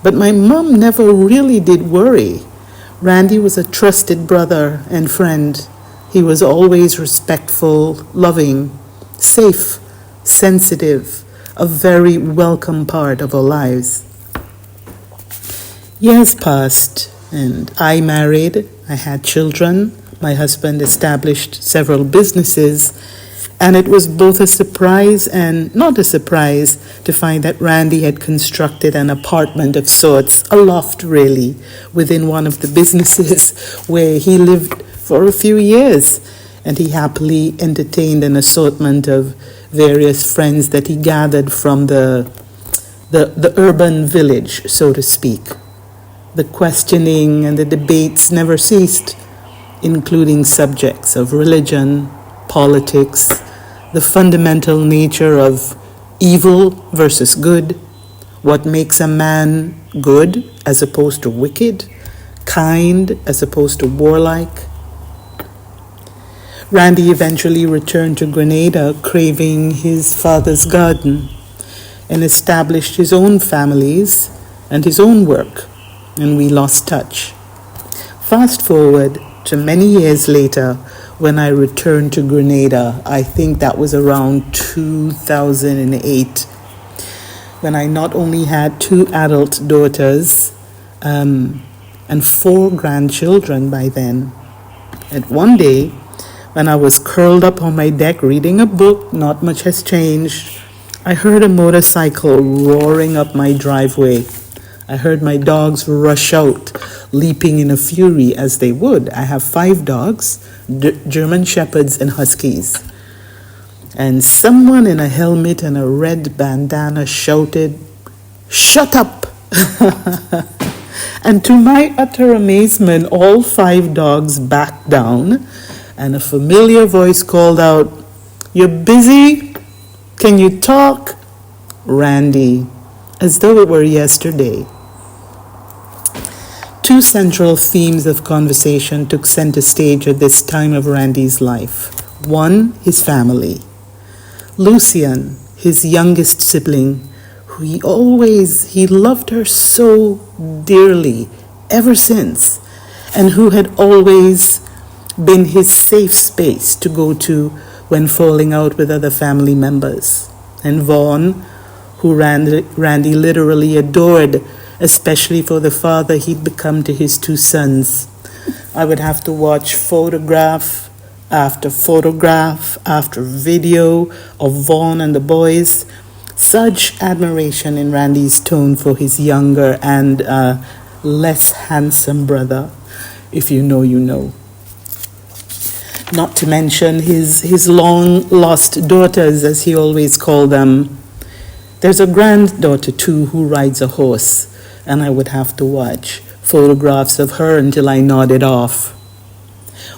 K: But my mom never really did worry. Randy was a trusted brother and friend. He was always respectful, loving, safe, sensitive, a very welcome part of our lives. Years passed, and I married. I had children. My husband established several businesses. And it was both a surprise and not a surprise to find that Randy had constructed an apartment of sorts, a loft really, within one of the businesses where he lived for a few years. and he happily entertained an assortment of various friends that he gathered from the urban village, so to speak. The questioning and the debates never ceased, including subjects of religion, politics, the fundamental nature of evil versus good, what makes a man good as opposed to wicked, kind as opposed to warlike. Randy eventually returned to Grenada, craving his father's garden, and established his own families and his own work, and we lost touch. Fast forward to many years later, when I returned to Grenada, I think that was around 2008, when I not only had 2 adult daughters and 4 grandchildren by then. And one day, when I was curled up on my deck reading a book, not much has changed, I heard a motorcycle roaring up my driveway. I heard my dogs rush out, leaping in a fury as they would. I have 5 dogs, German Shepherds and Huskies. And someone in a helmet and a red bandana shouted, "Shut up!" And to my utter amazement, all 5 dogs backed down, and a familiar voice called out, "You're busy? Can you talk?" Randy, as though it were yesterday. 2 central themes of conversation took center stage at this time of Randy's life. One, his family. Lucian, his youngest sibling, who he loved her so dearly ever since, and who had always been his safe space to go to when falling out with other family members. And Vaughn, who Randy literally adored, especially for the father he'd become to his 2 sons. I would have to watch photograph after video of Vaughn and the boys. Such admiration in Randy's tone for his younger and less handsome brother. If you know, you know. Not to mention his long-lost daughters, as he always called them. There's a granddaughter, too, who rides a horse, and I would have to watch photographs of her until I nodded off.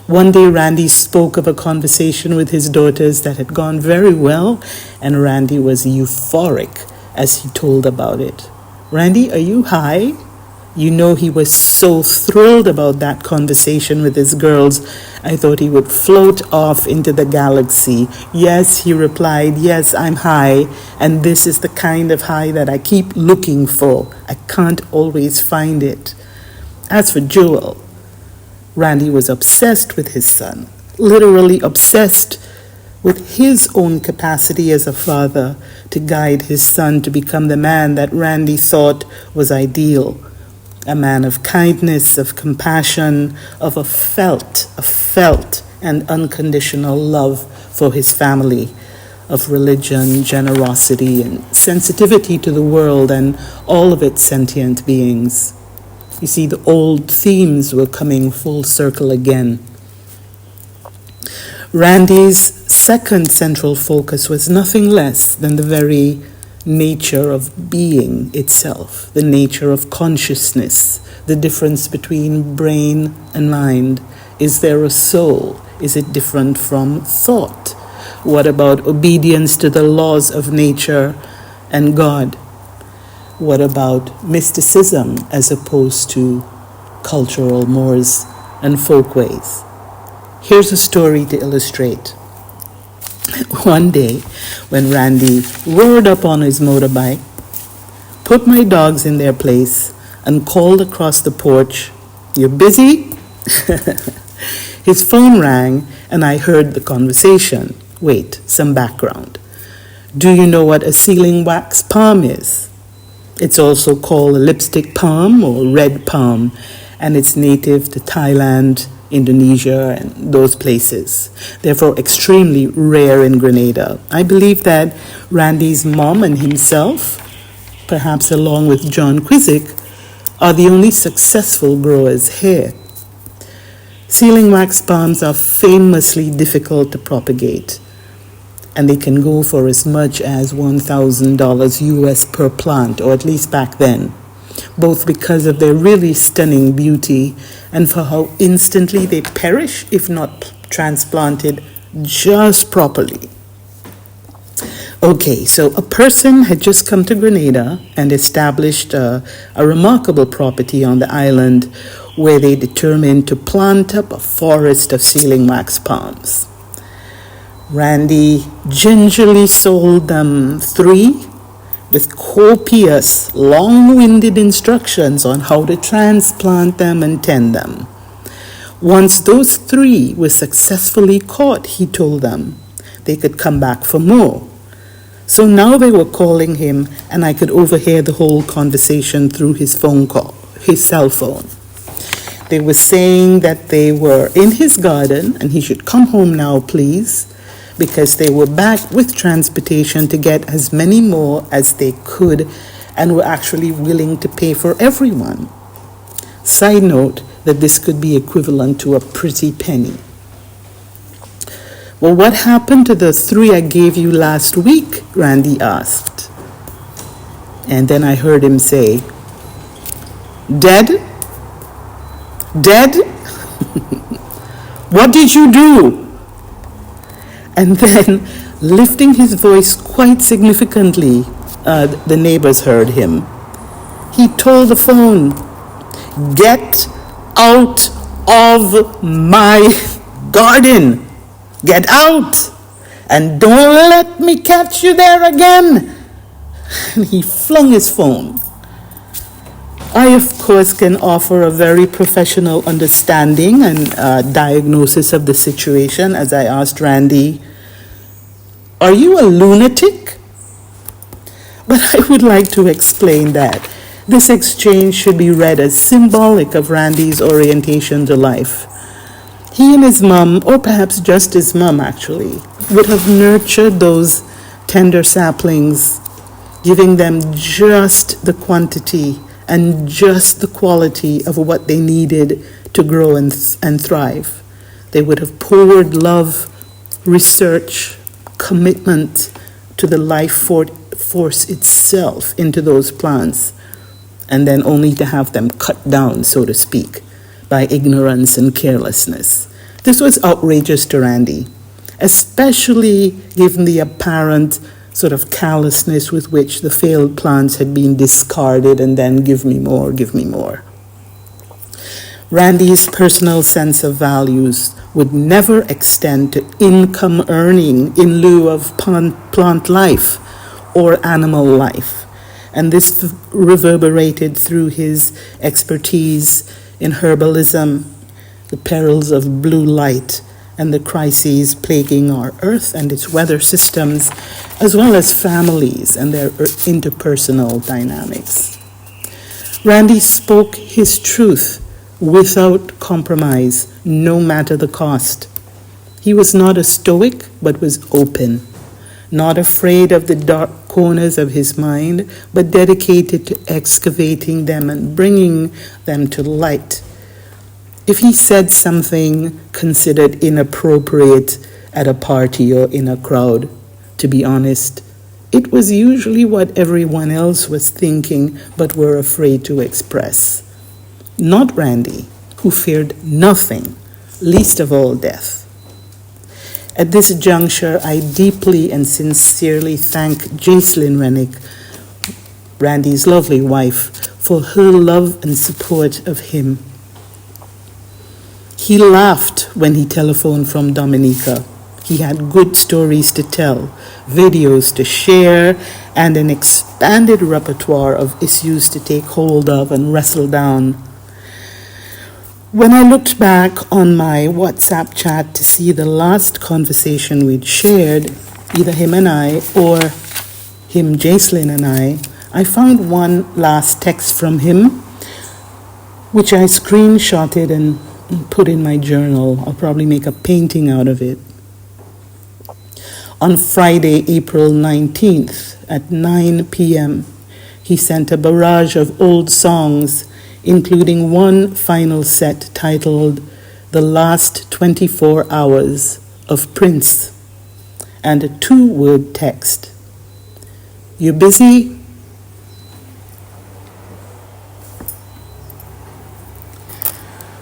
K: One day, Randy spoke of a conversation with his daughters that had gone very well, and Randy was euphoric as he told about it. "Randy, are you high?" You know, he was so thrilled about that conversation with his girls, I thought he would float off into the galaxy. "Yes," he replied, "yes, I'm high, and this is the kind of high that I keep looking for. I can't always find it." As for Joel, Randy was obsessed with his son, literally obsessed with his own capacity as a father to guide his son to become the man that Randy thought was ideal. A man of kindness, of compassion, of a felt and unconditional love for his family, of religion, generosity, and sensitivity to the world and all of its sentient beings. You see, the old themes were coming full circle again. Randy's second central focus was nothing less than the very nature of being itself, the nature of consciousness, the difference between brain and mind. Is there a soul? Is it different from thought? What about obedience to the laws of nature and God? What about mysticism as opposed to cultural mores and folkways? Here's a story to illustrate. One day, when Randy roared up on his motorbike, put my dogs in their place, and called across the porch, "You busy?" His phone rang, and I heard the conversation. Wait, some background. Do you know what a sealing wax palm is? It's also called a lipstick palm or red palm, and it's native to Thailand, Indonesia, and those places. Therefore, extremely rare in Grenada. I believe that Randy's mom and himself, perhaps along with John Quisick, are the only successful growers here. Sealing wax palms are famously difficult to propagate, and they can go for as much as $1,000 US per plant, or at least back then, both because of their really stunning beauty and for how instantly they perish if not transplanted just properly. Okay, so a person had just come to Grenada and established a remarkable property on the island where they determined to plant up a forest of sealing wax palms. Randy gingerly sold them 3 with copious, long-winded instructions on how to transplant them and tend them. Once those 3 were successfully caught, he told them, they could come back for more. So now they were calling him, and I could overhear the whole conversation through his cell phone. They were saying that they were in his garden and he should come home now, please, because they were back with transportation to get as many more as they could and were actually willing to pay for everyone. Side note that this could be equivalent to a pretty penny. Well, what happened to the 3 I gave you last week? Randy asked. And then I heard him say, dead? Dead? What did you do? And then, lifting his voice quite significantly, the neighbors heard him. He told the phone, get out of my garden. Get out, and don't let me catch you there again. And he flung his phone. I, of course, can offer a very professional understanding and diagnosis of the situation as I asked Randy, are you a lunatic? But I would like to explain that this exchange should be read as symbolic of Randy's orientation to life. He and his mum, or perhaps just his mum actually, would have nurtured those tender saplings, giving them just the quantity and just the quality of what they needed to grow and thrive. They would have poured love, research, commitment to the life force itself into those plants, and then only to have them cut down, so to speak, by ignorance and carelessness. This was outrageous to Randy, especially given the apparent sort of callousness with which the failed plants had been discarded and then give me more, give me more. Randy's personal sense of values would never extend to income earning in lieu of plant life or animal life. And this reverberated through his expertise in herbalism, the perils of blue light, and the crises plaguing our earth and its weather systems, as well as families and their interpersonal dynamics. Randy spoke his truth without compromise, no matter the cost. He was not a stoic, but was open, not afraid of the dark corners of his mind, but dedicated to excavating them and bringing them to light. If he said something considered inappropriate at a party or in a crowd, to be honest, it was usually what everyone else was thinking but were afraid to express. Not Randy, who feared nothing, least of all death. At this juncture, I deeply and sincerely thank Jacelyn Renwick, Randy's lovely wife, for her love and support of him. He laughed when he telephoned from Dominica. He had good stories to tell, videos to share, and an expanded repertoire of issues to take hold of and wrestle down. When I looked back on my WhatsApp chat to see the last conversation we'd shared, either him and I or him, Jacelyn and I found one last text from him, which I screenshotted and put in my journal. I'll probably make a painting out of it. On Friday, April 19th at 9 p.m., he sent a barrage of old songs, including one final set titled The the last 24 hours of Prince and a 2-word text. You busy?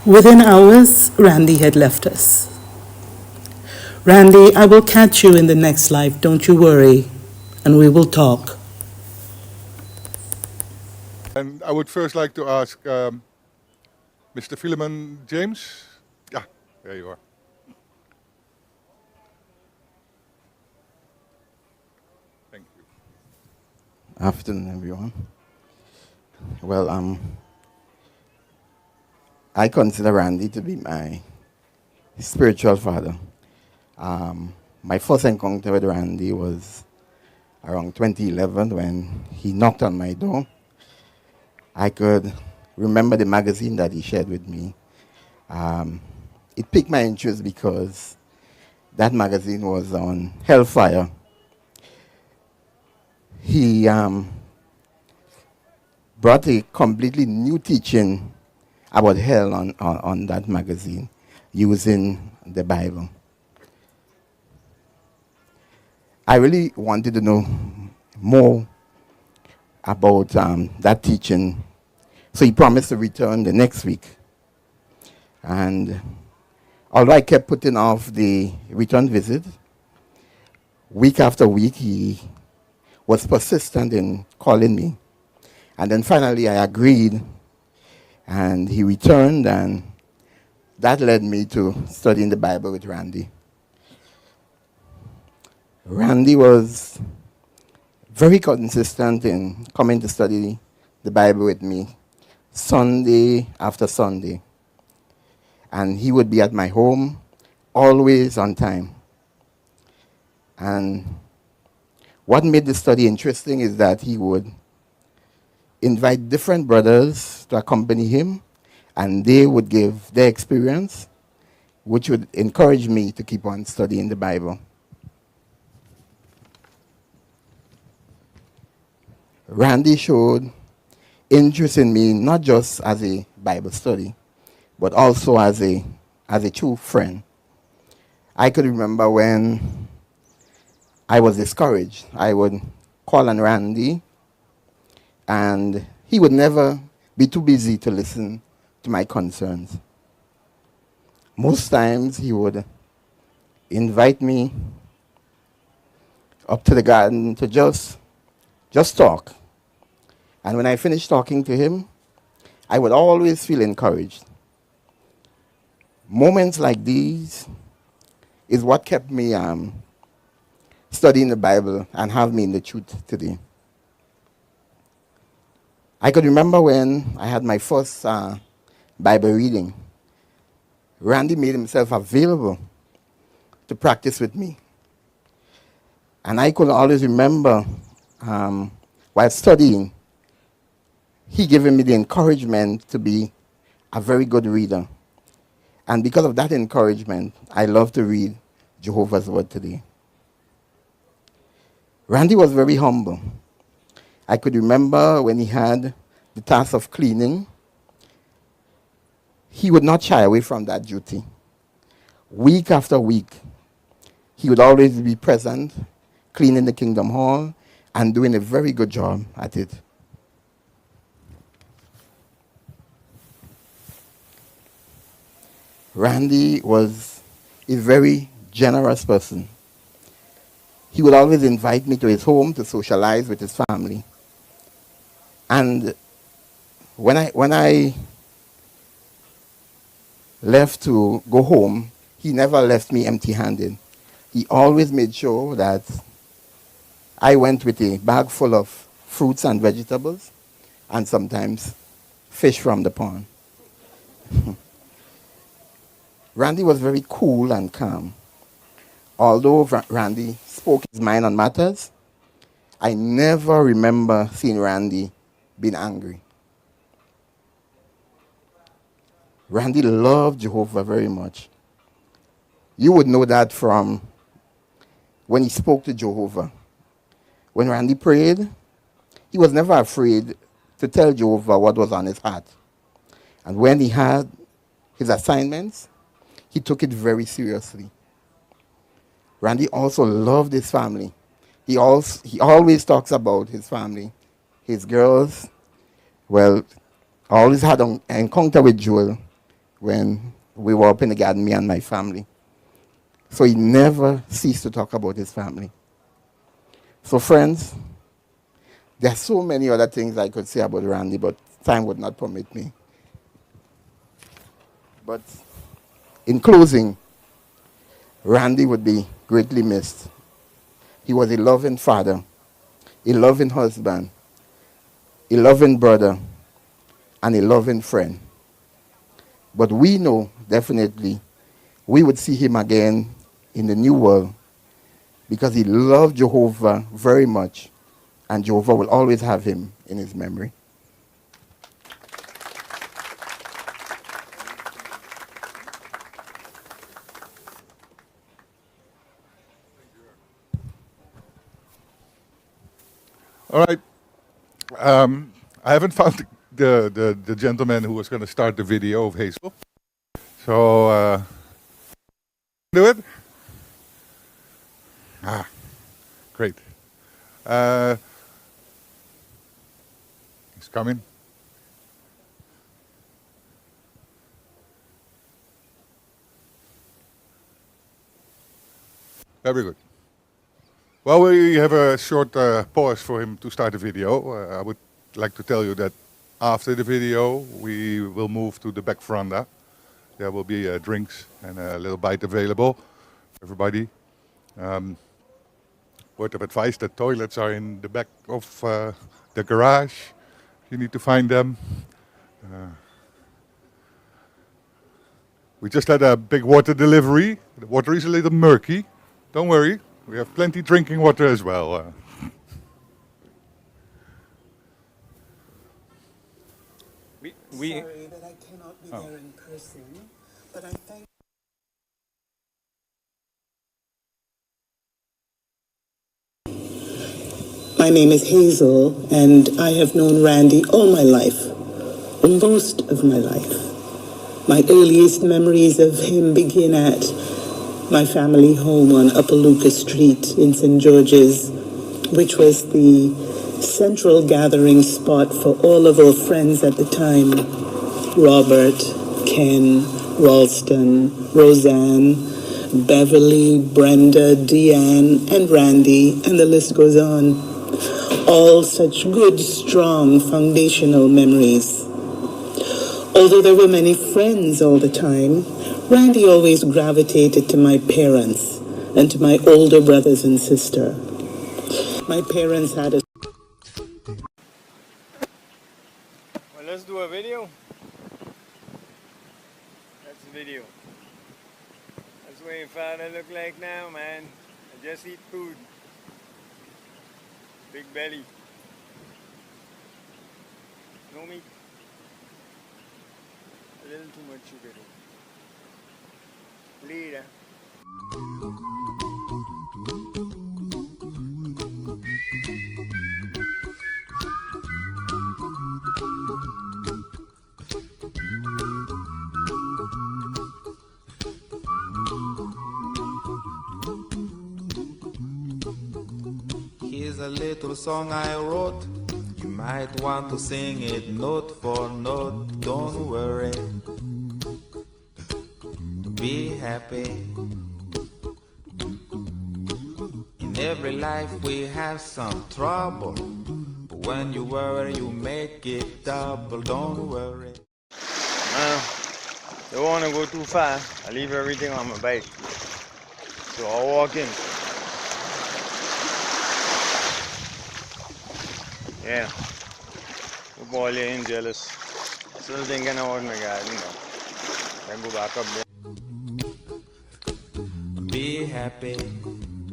K: Within hours, Randy had left us. Randy, I will catch you in the next life, don't you worry, and we will talk.
H: And I would first like to ask Mr. Philemon James. Yeah, there you are. Thank you.
L: Afternoon, everyone. Well, I consider Randy to be my spiritual father. My first encounter with Randy was around 2011 when he knocked on my door. I could remember the magazine that he shared with me. It piqued my interest because that magazine was on hellfire. He brought a completely new teaching about hell on that magazine using the Bible. I really wanted to know more about that teaching. So he promised to return the next week. And although I kept putting off the return visit, week after week he was persistent in calling me. And then finally I agreed, and he returned, and that led me to studying the Bible with Randy. Randy was very consistent in coming to study the Bible with me Sunday after Sunday. And he would be at my home, always on time. And what made the study interesting is that he would invite different brothers to accompany him, and they would give their experience, which would encourage me to keep on studying the Bible. Randy showed interest in me not just as a Bible study, but also as a true friend. I could remember when I was discouraged, I would call on Randy, and he would never be too busy to listen to my concerns. Most times he would invite me up to the garden to just talk. And when I finished talking to him, I would always feel encouraged. Moments like these is what kept me studying the Bible and have me in the truth today. I could remember when I had my first Bible reading. Randy made himself available to practice with me. And I could always remember while studying, he giving me the encouragement to be a very good reader. And because of that encouragement, I love to read Jehovah's Word today. Randy was very humble. I could remember when he had the task of cleaning, he would not shy away from that duty. Week after week, he would always be present, cleaning the Kingdom Hall, and doing a very good job at it. Randy was a very generous person. He would always invite me to his home to socialize with his family. And when I left to go home, he never left me empty-handed. He always made sure that I went with a bag full of fruits and vegetables, and sometimes fish from the pond. Randy was very cool and calm. Although Randy spoke his mind on matters, I never remember seeing Randy being angry. Randy loved Jehovah very much. You would know that from when he spoke to Jehovah. When Randy prayed, he was never afraid to tell Jehovah what was on his heart. And when he had his assignments, he took it very seriously. Randy also loved his family. He always talks about his family. His girls, well, I always had an encounter with Joel when we were up in the garden, me and my family. So he never ceased to talk about his family. So friends, there are so many other things I could say about Randy, but time would not permit me. But in closing, Randy would be greatly missed. He was a loving father, a loving husband, a loving brother, and a loving friend. But we know definitely we would see him again in the new world because he loved Jehovah very much, and Jehovah will always have him in his memory.
H: All right. I haven't found the gentleman who was going to start the video of Hazel. So, do it? Ah, great. He's coming. Very good. Well, we have a short pause for him to start the video. I would like to tell you that after the video, we will move to the back veranda. There will be drinks and a little bite available, everybody. Word of advice, the toilets are in the back of the garage. You need to find them. We just had a big water delivery. The water is a little murky. Don't worry, we have plenty drinking water as well.
K: Sorry that I cannot be there in person, but I thank. My name is Hazel, and I have known Randy all my life, or most of my life. My earliest memories of him begin at my family home on Upper Lucas Street in St. George's, which was the central gathering spot for all of our friends at the time. Robert, Ken, Ralston, Roseanne, Beverly, Brenda, Deanne, and Randy, and the list goes on. All such good, strong, foundational memories. Although there were many friends all the time, Randy always gravitated to my parents and to my older brothers and sister. My parents had a...
A: Well, let's do a video. That's the video. That's what your father look like now, man. I just eat food. Big belly. No meat. A little too much sugar though. Later.
B: Here's a little song I wrote. You might want to sing it note for note. Don't worry. Be happy. In every life we have some trouble. But when you worry, you make it double. Don't worry.
A: Don't want to go too far. I leave everything on my bike. So I'll walk in. Yeah. The boy ain't jealous. Still thinking about my garden now. Then go back up there.
B: Be happy.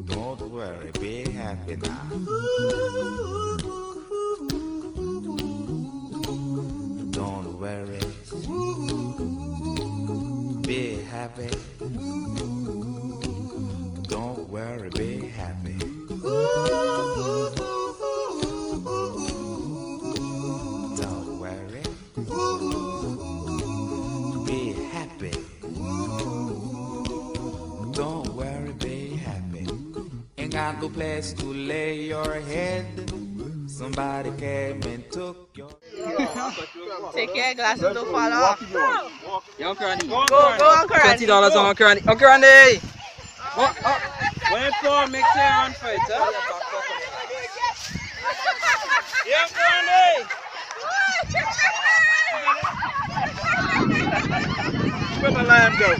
B: Don't worry. Be happy now. Don't worry. Be happy. Don't worry. Be happy. Don't worry. Be happy. no place to lay your head. Somebody came and took your...
C: Take your glasses, don't fall off.
D: Yeah, Uncle Randy.
C: Go, Uncle Randy.
D: $20 on Uncle Randy. Uncle Randy! When you fall, make sure you run for it, huh? Yeah, Uncle Randy!
A: Where the lamb go?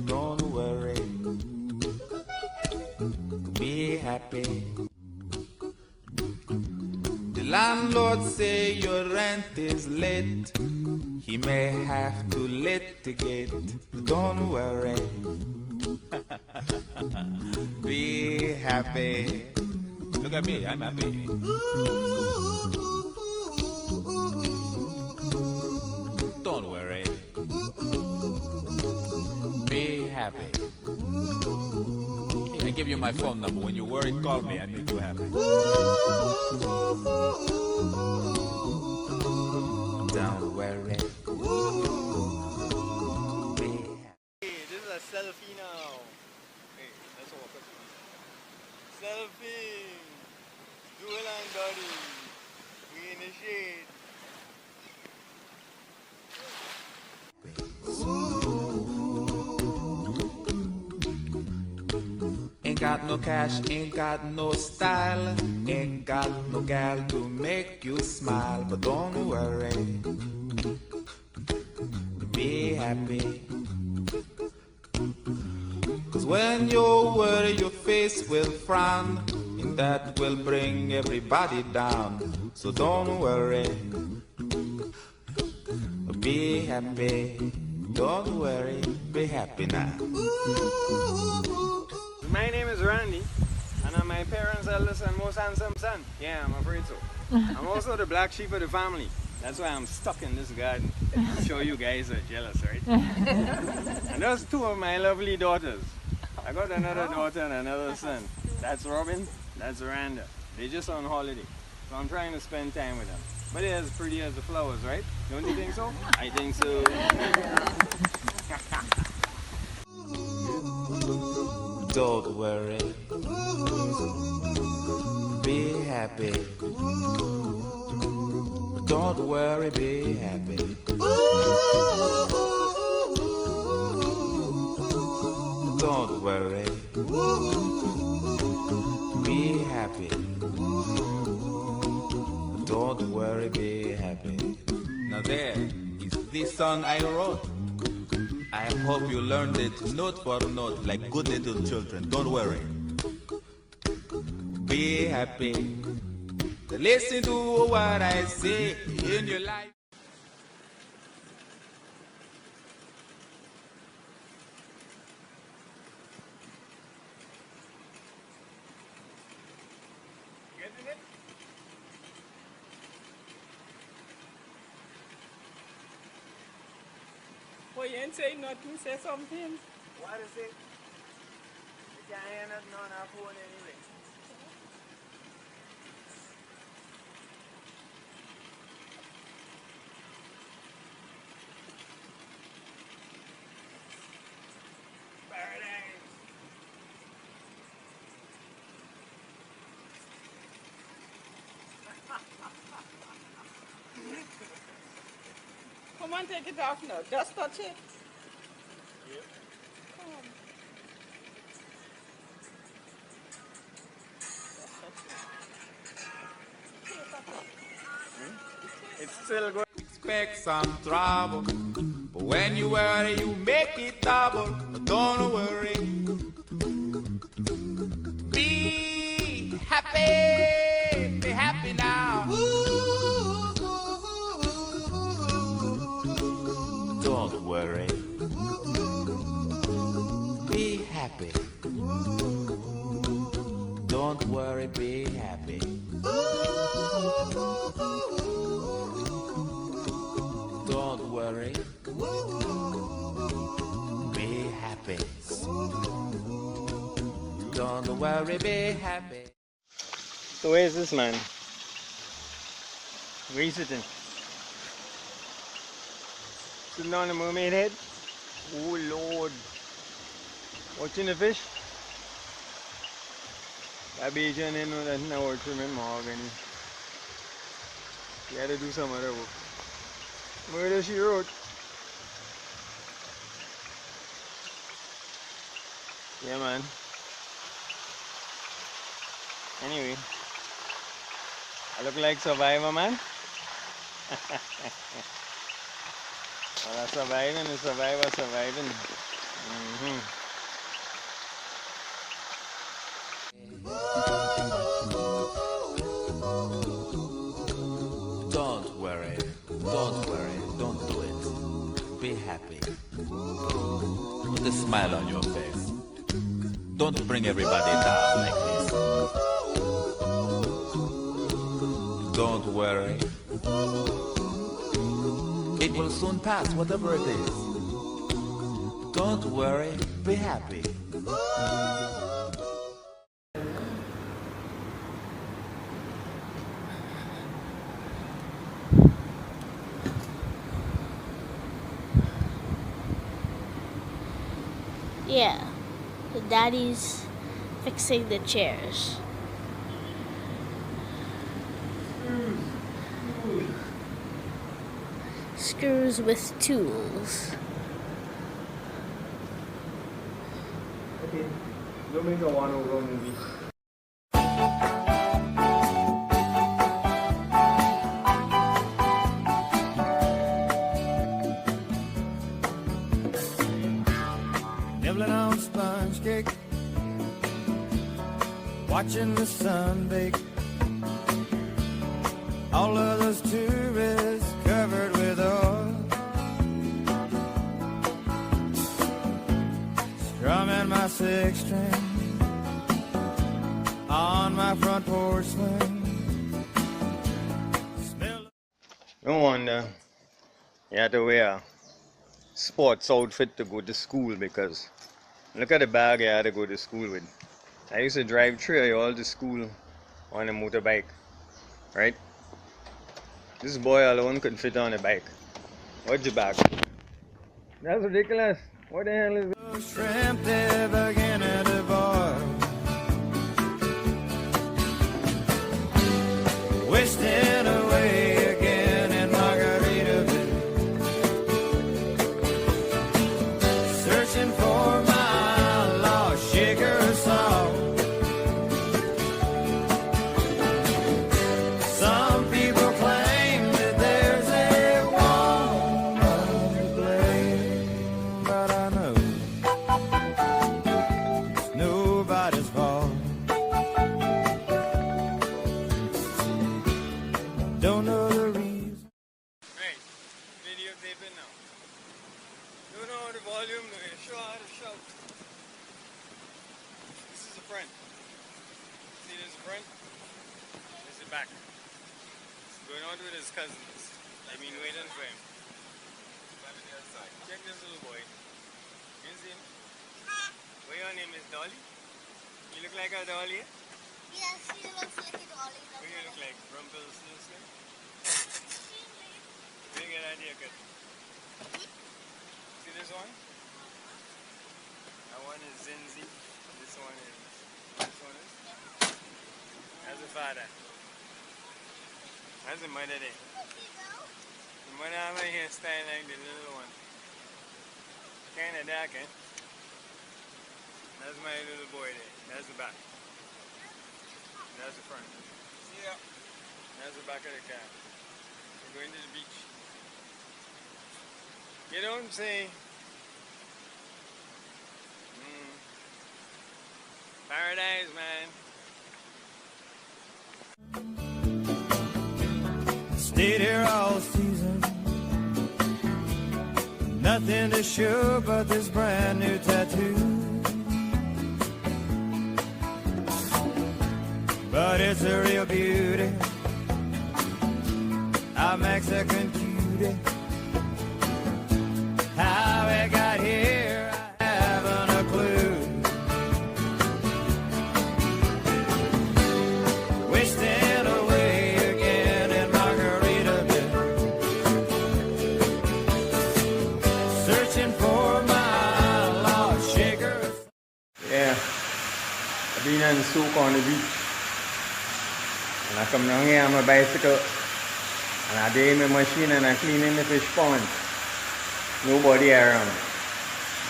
B: Don't worry, be happy. The landlord say your rent is late. He may have to litigate. Don't worry, be happy. Look at me, I'm happy. Don't worry, be happy. I give you my phone number. When you're worried, call me. I make you happy. Don't worry. Be happy.
A: Hey, this is a selfie now. Hey, let's walk up. Selfie. Jewel and Buddy. We in the shade.
B: Ain't got no cash, ain't got no style, ain't got no gal to make you smile. But don't worry, be happy. Cause when you worry, your face will frown, and that will bring everybody down. So don't worry, be happy. Don't worry, be happy now.
A: My name is Randy, and I'm my parents' eldest and most handsome son. Yeah, I'm afraid so. I'm also the black sheep of the family. That's why I'm stuck in this garden. I'm sure you guys are jealous, right? And those two of my lovely daughters. I got another daughter and another son. That's Robin, that's Randall. They're just on holiday, so I'm trying to spend time with them. But they're as pretty as the flowers, right? Don't you think so? I think so.
B: Don't worry, be happy. Don't worry, be happy. Don't worry, be happy. Don't worry, be happy. Now there is this song I wrote. I hope you learned it note for note like good little children. Don't worry, be happy. Listen to what I say in your life.
A: Getting it?
C: Boy, you ain't say nothing, say something.
A: What is it? You can't hear nothing on our phone anyway. Paradise.
C: Come on, take it off now. Just touch it.
A: Yep.
C: Come on.
A: It's still going.
B: Expect some trouble, but when you worry, you make it double. But don't worry, be happy now. Don't worry, be happy. Don't worry, be happy. Don't worry, be happy. Don't worry, be happy.
A: So where's this man? Where is it in? Sitting on the mermaid head. Oh Lord. Watching the fish. That beach and then that's not watching him mahogany. You had to do some other work. Murder she wrote. Yeah man. Anyway. I look like Survivor man. Well, I'm surviving, the survivor surviving.
B: Don't worry, don't do it. Be happy. Put a smile on your face. Don't bring everybody down like this. Don't worry. It will soon pass, whatever it is. Don't worry, be happy.
M: Yeah, the daddy's fixing the chairs. Screws with tools.
A: Okay, don't make a one-over movie.
F: Nibbling on sponge cake, watching the sun bake. All of those tourists covered with oil, strumming my six string on my front porch swing.
A: No wonder you had to wear a sports outfit to go to school, because look at the bag you had to go to school with. I used to drive through all to school on a motorbike, right? This boy alone could fit on a bike. What's your bag? That's ridiculous. What the hell is this?
F: Shrimp, they're beginning to boil. Wasting away again in Margaritaville. Searching for my lost sugar salt. Some people claim that there's a woman to blame, but I know it's nobody's fault. Don't know the reason.
A: Right, videotaping now. Don't know the volume, no, you show how to shout. This is the front. See, there's the front, there's the back. He's going out with his cousins. I've been waiting for him. Check this little boy. You see him? What your name is Dolly? You look like a dolly?
E: Yes, she looks like a dolly.
A: What do you look like? Rumpelstiltskin? Where you get that haircut? See this one? That one is Zinzi. This one is. That's the father. That's the mother there. The mother have a hairstyle like the little one. Kinda dark, eh? That's my little boy there. That's the back. That's the front. See ya. That's the back of the car. We're going to the beach. You don't say. Paradise, man.
F: Stayed here all season. Nothing to show but this brand new tattoo. But it's a real beauty, a Mexican cutie. How it got here, I haven't a clue. Wasting away again in Margaritaville.
A: been and soak on the beach. And I come down here on my bicycle and I do my machine and I clean in the fish pond. Nobody around.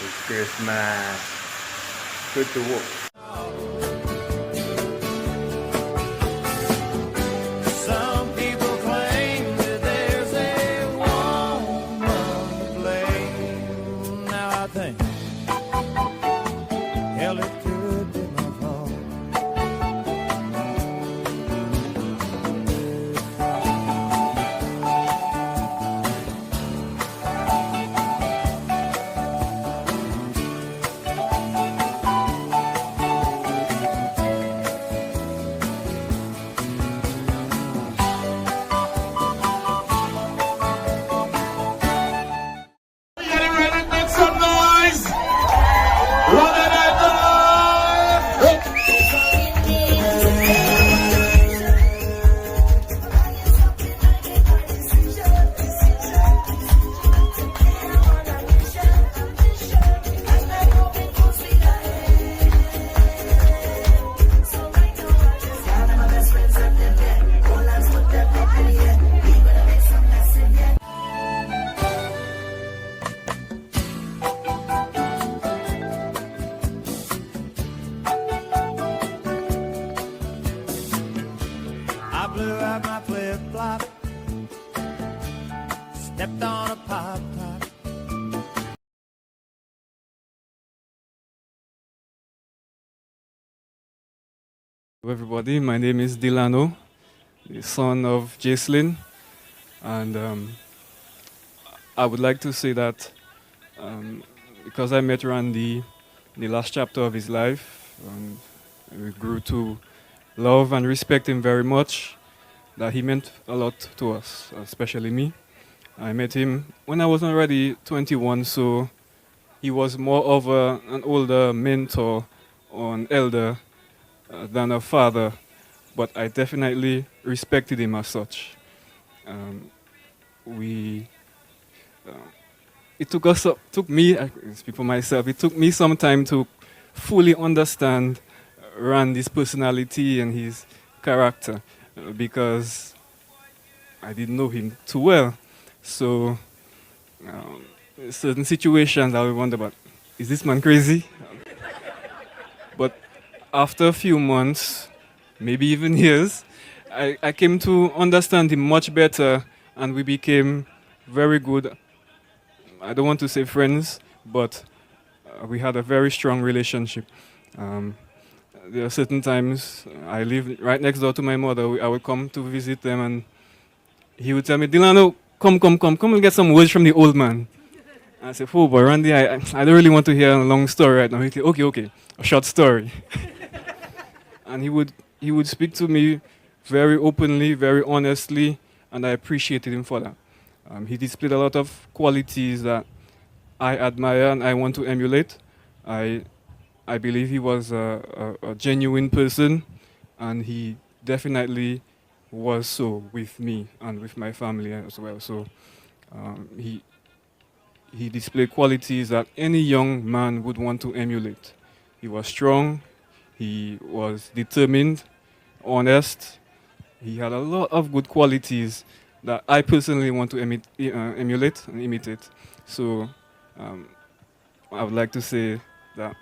A: It's Christmas. Good to work.
F: Some people claim that there's a woman to blame. Now I think, hell, it could be my fault. I blew out my flip-flop, stepped on a pop-top.
N: Hello everybody, my name is Delano, the son of Jacelyn, and I would like to say that because I met Randy in the last chapter of his life, we grew to love and respect him very much, that he meant a lot to us, especially me. I met him when I was already 21, so he was more of an older mentor or an elder than a father, but I definitely respected him as such. It took me, I speak for myself, it took me some time to fully understand Randy's personality and his character because I didn't know him too well. So, certain situations I would wonder about, is this man crazy? But after a few months, maybe even years, I came to understand him much better and we became very good, I don't want to say friends, but we had a very strong relationship. There are certain times I live right next door to my mother. I would come to visit them, and he would tell me, "Delano, come and get some words from the old man." I said, "Oh, but Randy, I don't really want to hear a long story right now." He'd say, "Okay, a short story." And he would speak to me very openly, very honestly, and I appreciated him for that. He displayed a lot of qualities that I admire and I want to emulate. I believe he was a genuine person, and he definitely was so with me and with my family as well. So he displayed qualities that any young man would want to emulate. He was strong, he was determined, honest. He had a lot of good qualities that I personally want to emulate and imitate. So I would like to say that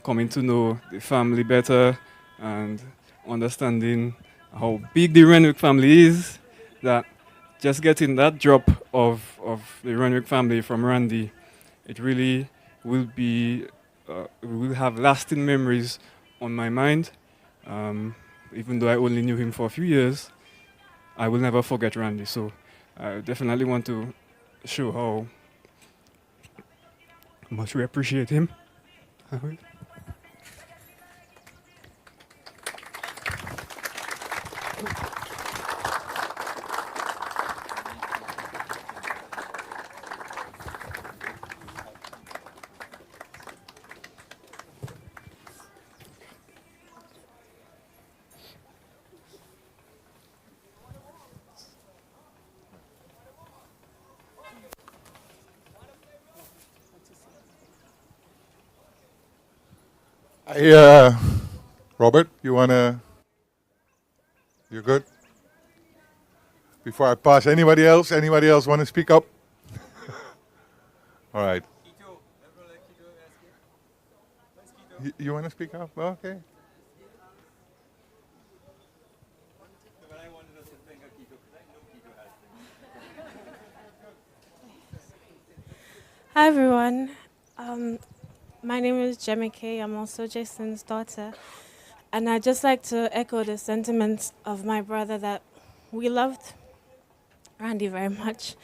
N: coming to know the family better and understanding how big the Renwick family is, that just getting that drop of the Renwick family from Randy, it really will be, will have lasting memories on my mind. Even though I only knew him for a few years, I will never forget Randy. So I definitely want to show how much we appreciate him.
H: I Robert, you wanna? You good? Before I pass, anybody else? Anybody else want to speak up? All right. You want to speak up? Okay.
O: Hi everyone. My name is Jemmy Kay. I'm also Jason's daughter. And I'd just like to echo the sentiments of my brother that we loved Randy very much.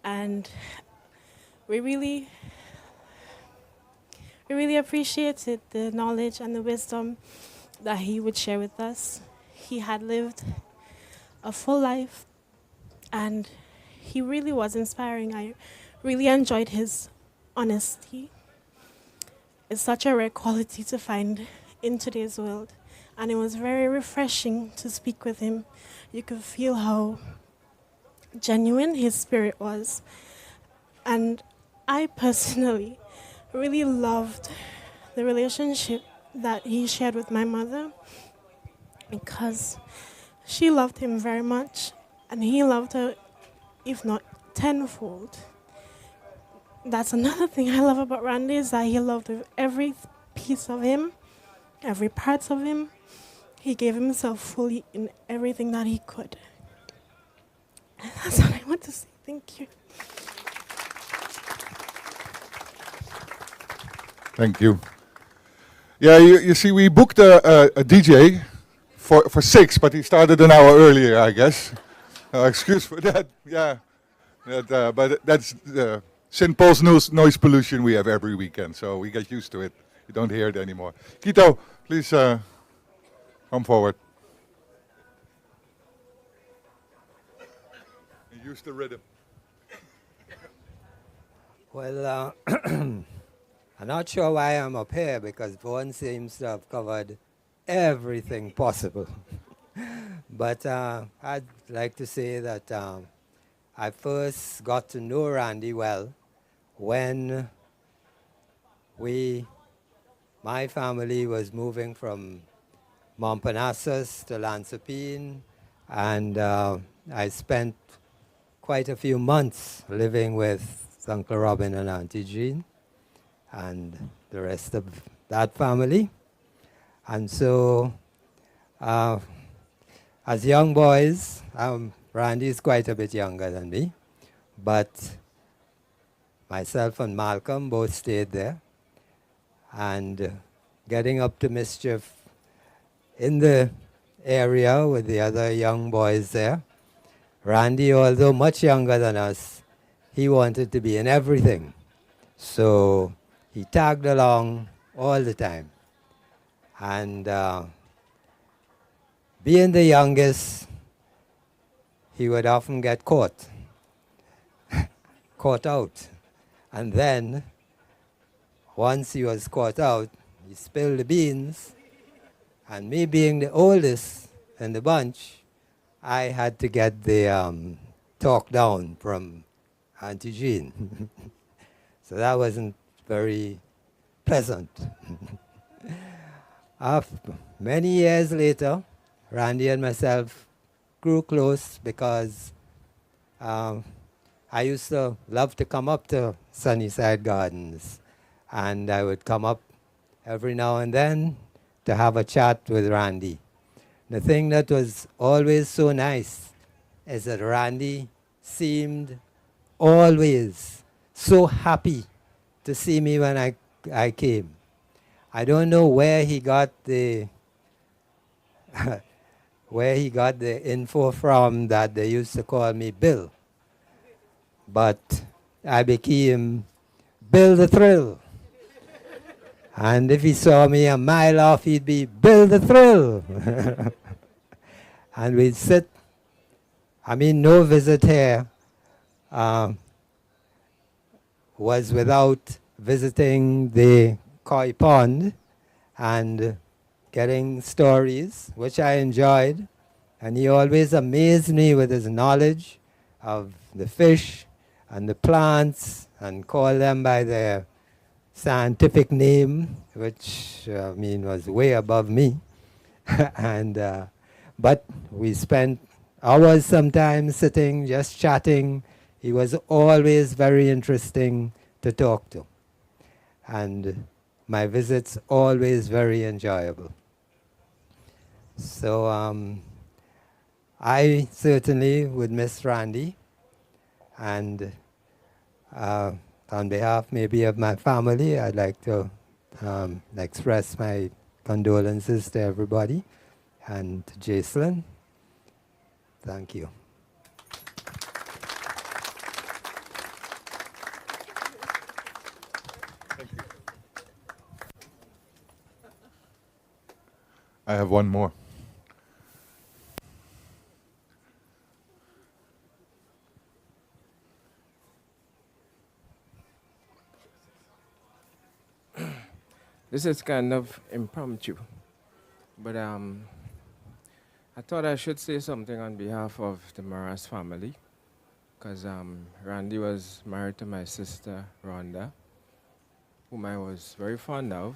O: And we really appreciated the knowledge and the wisdom that he would share with us. He had lived a full life and he really was inspiring. I really enjoyed his honesty. It's such a rare quality to find in today's world. And it was very refreshing to speak with him. You could feel how genuine his spirit was. And I personally really loved the relationship that he shared with my mother because she loved him very much and he loved her, if not tenfold. That's another thing I love about Randy is that he loved every piece of him, every part of him. He gave himself fully in everything that he could. And that's what I want to say. Thank you.
H: Thank you. Yeah, you see, we booked a DJ for 6, but he started an hour earlier, I guess. Excuse for that. Yeah, but that's St. Paul's noise pollution we have every weekend, so we get used to it. You don't hear it anymore. Kito, please come forward. Use the rhythm.
P: Well, I'm not sure why I'm up here because Vaughan seems to have covered everything possible. But I'd like to say that I first got to know Randy well when my family was moving from Montparnasse to Lansopine, and I spent quite a few months living with Uncle Robin and Auntie Jean and the rest of that family. And so, as young boys, Randy is quite a bit younger than me, but myself and Malcolm both stayed there. And getting up to mischief in the area with the other young boys there, Randy, although much younger than us, he wanted to be in everything. So he tagged along all the time. And being the youngest, he would often get caught out. And then, once he was caught out, he spilled the beans. And me being the oldest in the bunch, I had to get the talk down from Auntie Jean. So that wasn't very pleasant. Many years later, Randy and myself grew close because I used to love to come up to Sunnyside Gardens. And I would come up every now and then to have a chat with Randy. The thing that was always so nice is that Randy seemed always so happy to see me when I came. I don't know where he got the info from that they used to call me Bill. But I became Bill the Thrill. And if he saw me a mile off, he'd be Bill the Thrill. And we'd sit. I mean, no visit here was without visiting the koi pond and getting stories, which I enjoyed. And he always amazed me with his knowledge of the fish and the plants and called them by their scientific name, which was way above me. and but we spent hours sometimes sitting, just chatting. He was always very interesting to talk to, and my visits always very enjoyable. So I certainly would miss Randy, and on behalf maybe of my family, I'd like to express my condolences to everybody, and to Jacelyn. Thank you.
H: I have one more.
Q: This is kind of impromptu, but I thought I should say something on behalf of the Maras family, because Randy was married to my sister, Rhonda, whom I was very fond of,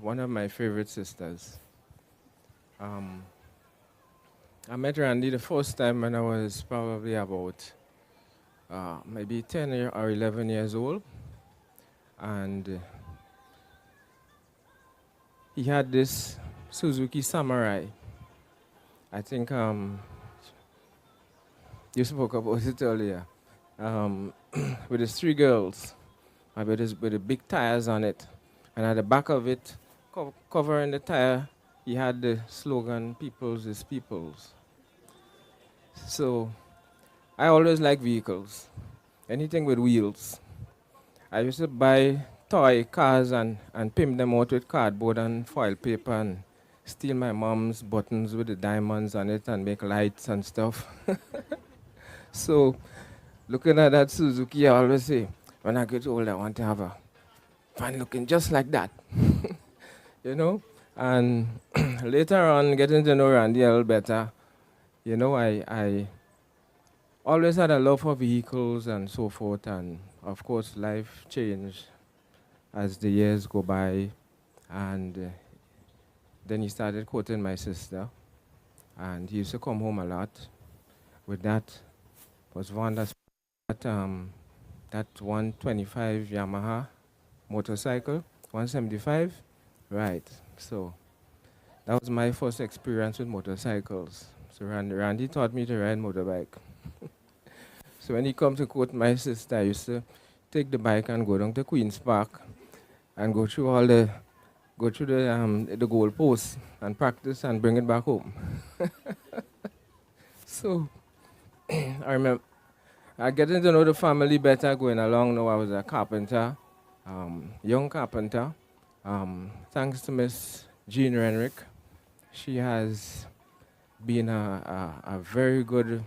Q: one of my favorite sisters. I met Randy the first time when I was probably about maybe 10 or 11 years old, and he had this Suzuki Samurai. I think you spoke about it earlier, with his 3 girls, with the big tires on it. And at the back of it, covering the tire, he had the slogan, "Peoples is Peoples." So I always like vehicles, anything with wheels. I used to buy toy cars and pimp them out with cardboard and foil paper and steal my mom's buttons with the diamonds on it and make lights and stuff. So looking at that Suzuki, I always say, when I get old, I want to have a van looking just like that. You know? And later on, getting to know Randy a little better, you know, I always had a love for vehicles and so forth, and of course life changed as the years go by, and then he started courting my sister, and he used to come home a lot. With that was one that 125 Yamaha motorcycle, 175, right. So that was my first experience with motorcycles. So Randy taught me to ride motorbike. So when he come to court my sister, I used to take the bike and go down to Queen's Park and go through the goal posts and practice and bring it back home. So I remember I getting to know the family better going along. Now I was a carpenter, young carpenter. Thanks to Miss Jean Renwick, she has been a very good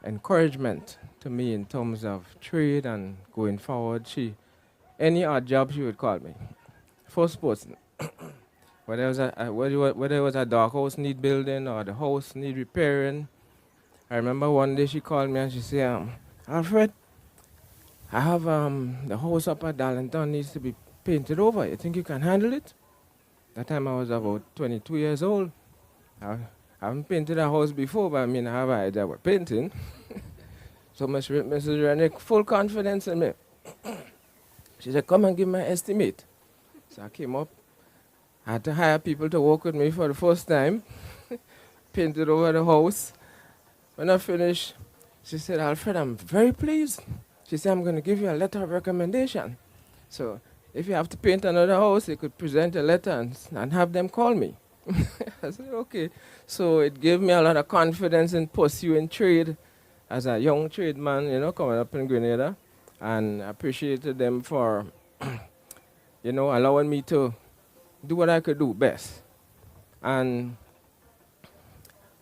Q: encouragement to me in terms of trade and going forward. Any odd job she would call me. First person. whether it was a dark house need building or the house need repairing. I remember one day she called me and she said, "Alfred, I have the house up at Darlington needs to be painted over. You think you can handle it?" That time I was about 22 years old. I haven't painted a house before, but I mean, I have an idea about painting. So Mrs. Renwick, full confidence in me. She said, "Come and give me an estimate." So I came up. I had to hire people to work with me for the first time. Painted over the house. When I finished, she said, "Alfred, I'm very pleased." She said, "I'm going to give you a letter of recommendation. So if you have to paint another house, you could present a letter and have them call me." I said, "Okay." So it gave me a lot of confidence in pursuing trade as a young tradesman, you know, coming up in Grenada. And I appreciated them for, you know, allowing me to do what I could do best. And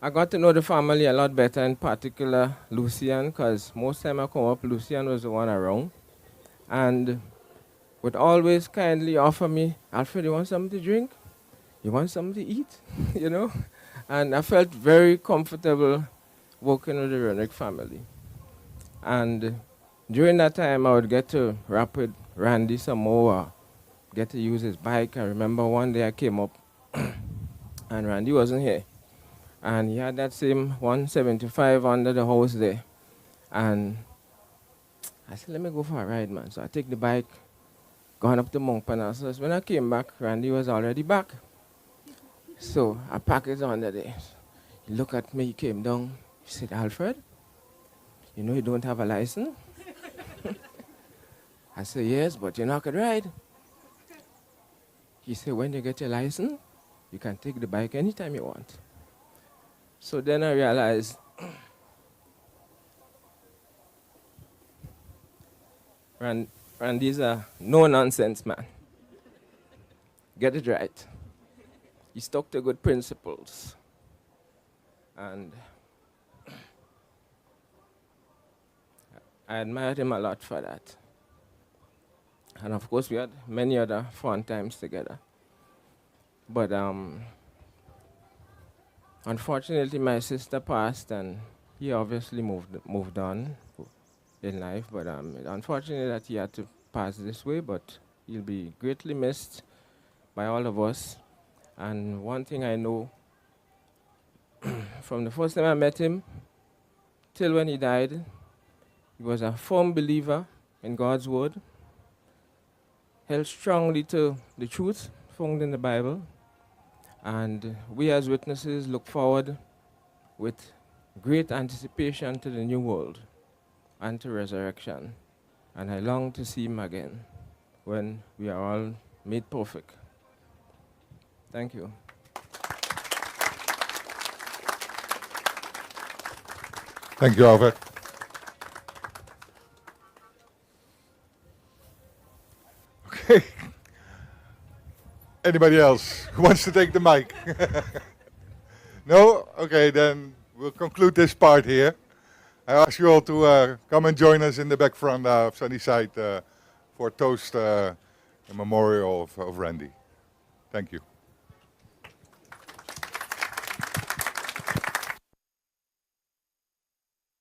Q: I got to know the family a lot better, in particular Lucian, because most time I come up, Lucian was the one around. And would always kindly offer me, "Alfred, you want something to drink? You want something to eat?" You know? And I felt very comfortable working with the Renwick family. And during that time, I would get to rap with Randy some more, get to use his bike. I remember one day I came up and Randy wasn't here. And he had that same 175 under the house there. And I said, let me go for a ride, man. So I take the bike, gone up to Montparnasse. When I came back, Randy was already back. So I packed it under there. He looked at me, he came down. He said, Alfred, you know you don't have a license? I said, yes, but you're not going to ride. He said, when you get your license, you can take the bike anytime you want. So then I realized Randy's a no-nonsense man. Get it right. He stuck to good principles. And I admired him a lot for that. And of course, we had many other fun times together. But unfortunately, my sister passed, and he obviously moved on in life. But unfortunately that he had to pass this way, but he'll be greatly missed by all of us. And one thing I know, from the first time I met him till when he died, he was a firm believer in God's word, held strongly to the truth found in the Bible, and we as witnesses look forward with great anticipation to the new world and to resurrection. And I long to see him again when we are all made perfect. Thank you.
H: Thank you, Alfred. Okay. Anybody else who wants to take the mic? No? Okay, then we'll conclude this part here. I ask you all to come and join us in the back front of Sunnyside for toast a memorial of Randy. Thank you.